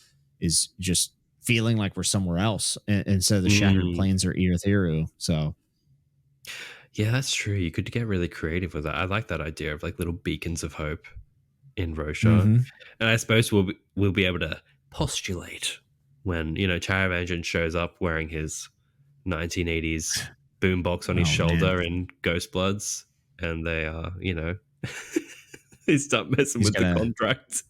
is just feeling like we're somewhere else. And so the Shattered Plains are Erethiru. So yeah, that's true. You could get really creative with that. I like that idea of like little beacons of hope in Roshar. And I suppose we'll be able to postulate when, you know, Taravangian shows up wearing his 1980s boombox on his shoulder in Ghostbloods, and they are, you know, they start messing with the contract.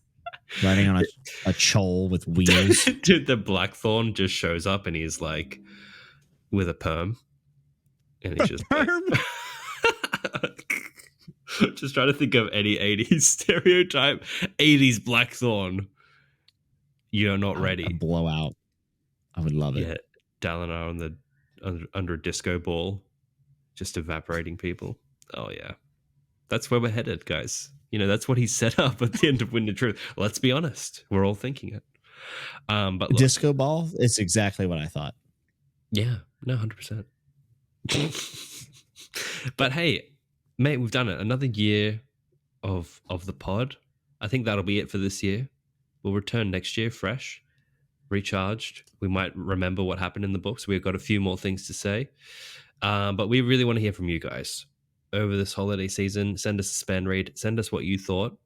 Riding on a chol with wheels. Dude, the Blackthorn just shows up and he's like with a perm. And he's just like, just trying to think of any 80s stereotype. 80s Blackthorn. You're not ready. A blowout. I would love it. Yeah, Dalinar on the under a disco ball, just evaporating people. Oh yeah, that's where we're headed, guys. You know, that's what he set up at the end of Wind and Truth. Let's be honest, we're all thinking it. But look, disco ball. It's exactly what I thought. Yeah, no, 100%. But hey, mate, we've done it. Another year of the pod. I think that'll be it for this year. We'll return next year fresh, recharged. We might remember what happened in the books. We've got a few more things to say. But we really want to hear from you guys over this holiday season. Send us a span read. Send us what you thought.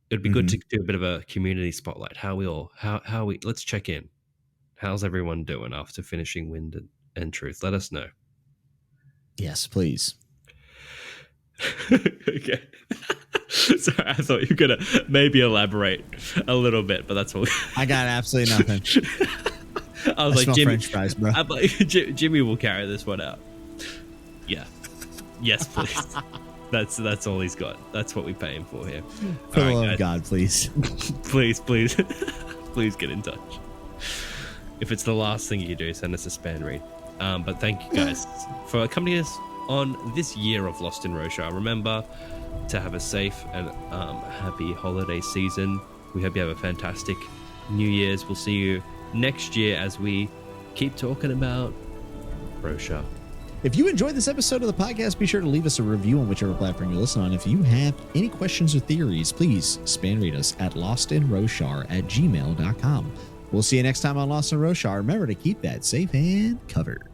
It'd be good to do a bit of a community spotlight. Let's check in. How's everyone doing after finishing Wind and Truth? Let us know. Yes, please. Okay. Sorry, I thought you were going to maybe elaborate a little bit, but that's all. I got absolutely nothing. I was like, Jimmy, French fries, bro. I'm like, Jimmy will carry this one out. Yeah. Yes, please. That's all he's got. That's what we pay him for here. For the love of God, please. Please get in touch. If it's the last thing you do, send us a span read. But thank you guys for accompanying us on this year of Lost in Roshar. Remember to have a safe and happy holiday season. We hope you have a fantastic New Year's. We'll see you next year as we keep talking about Roshar. If you enjoyed this episode of the podcast, be sure to leave us a review on whichever platform you listen on. If you have any questions or theories, please span read us at lostinroshar@gmail.com. We'll see you next time on Lost in Roshar. Remember to keep that safe and covered.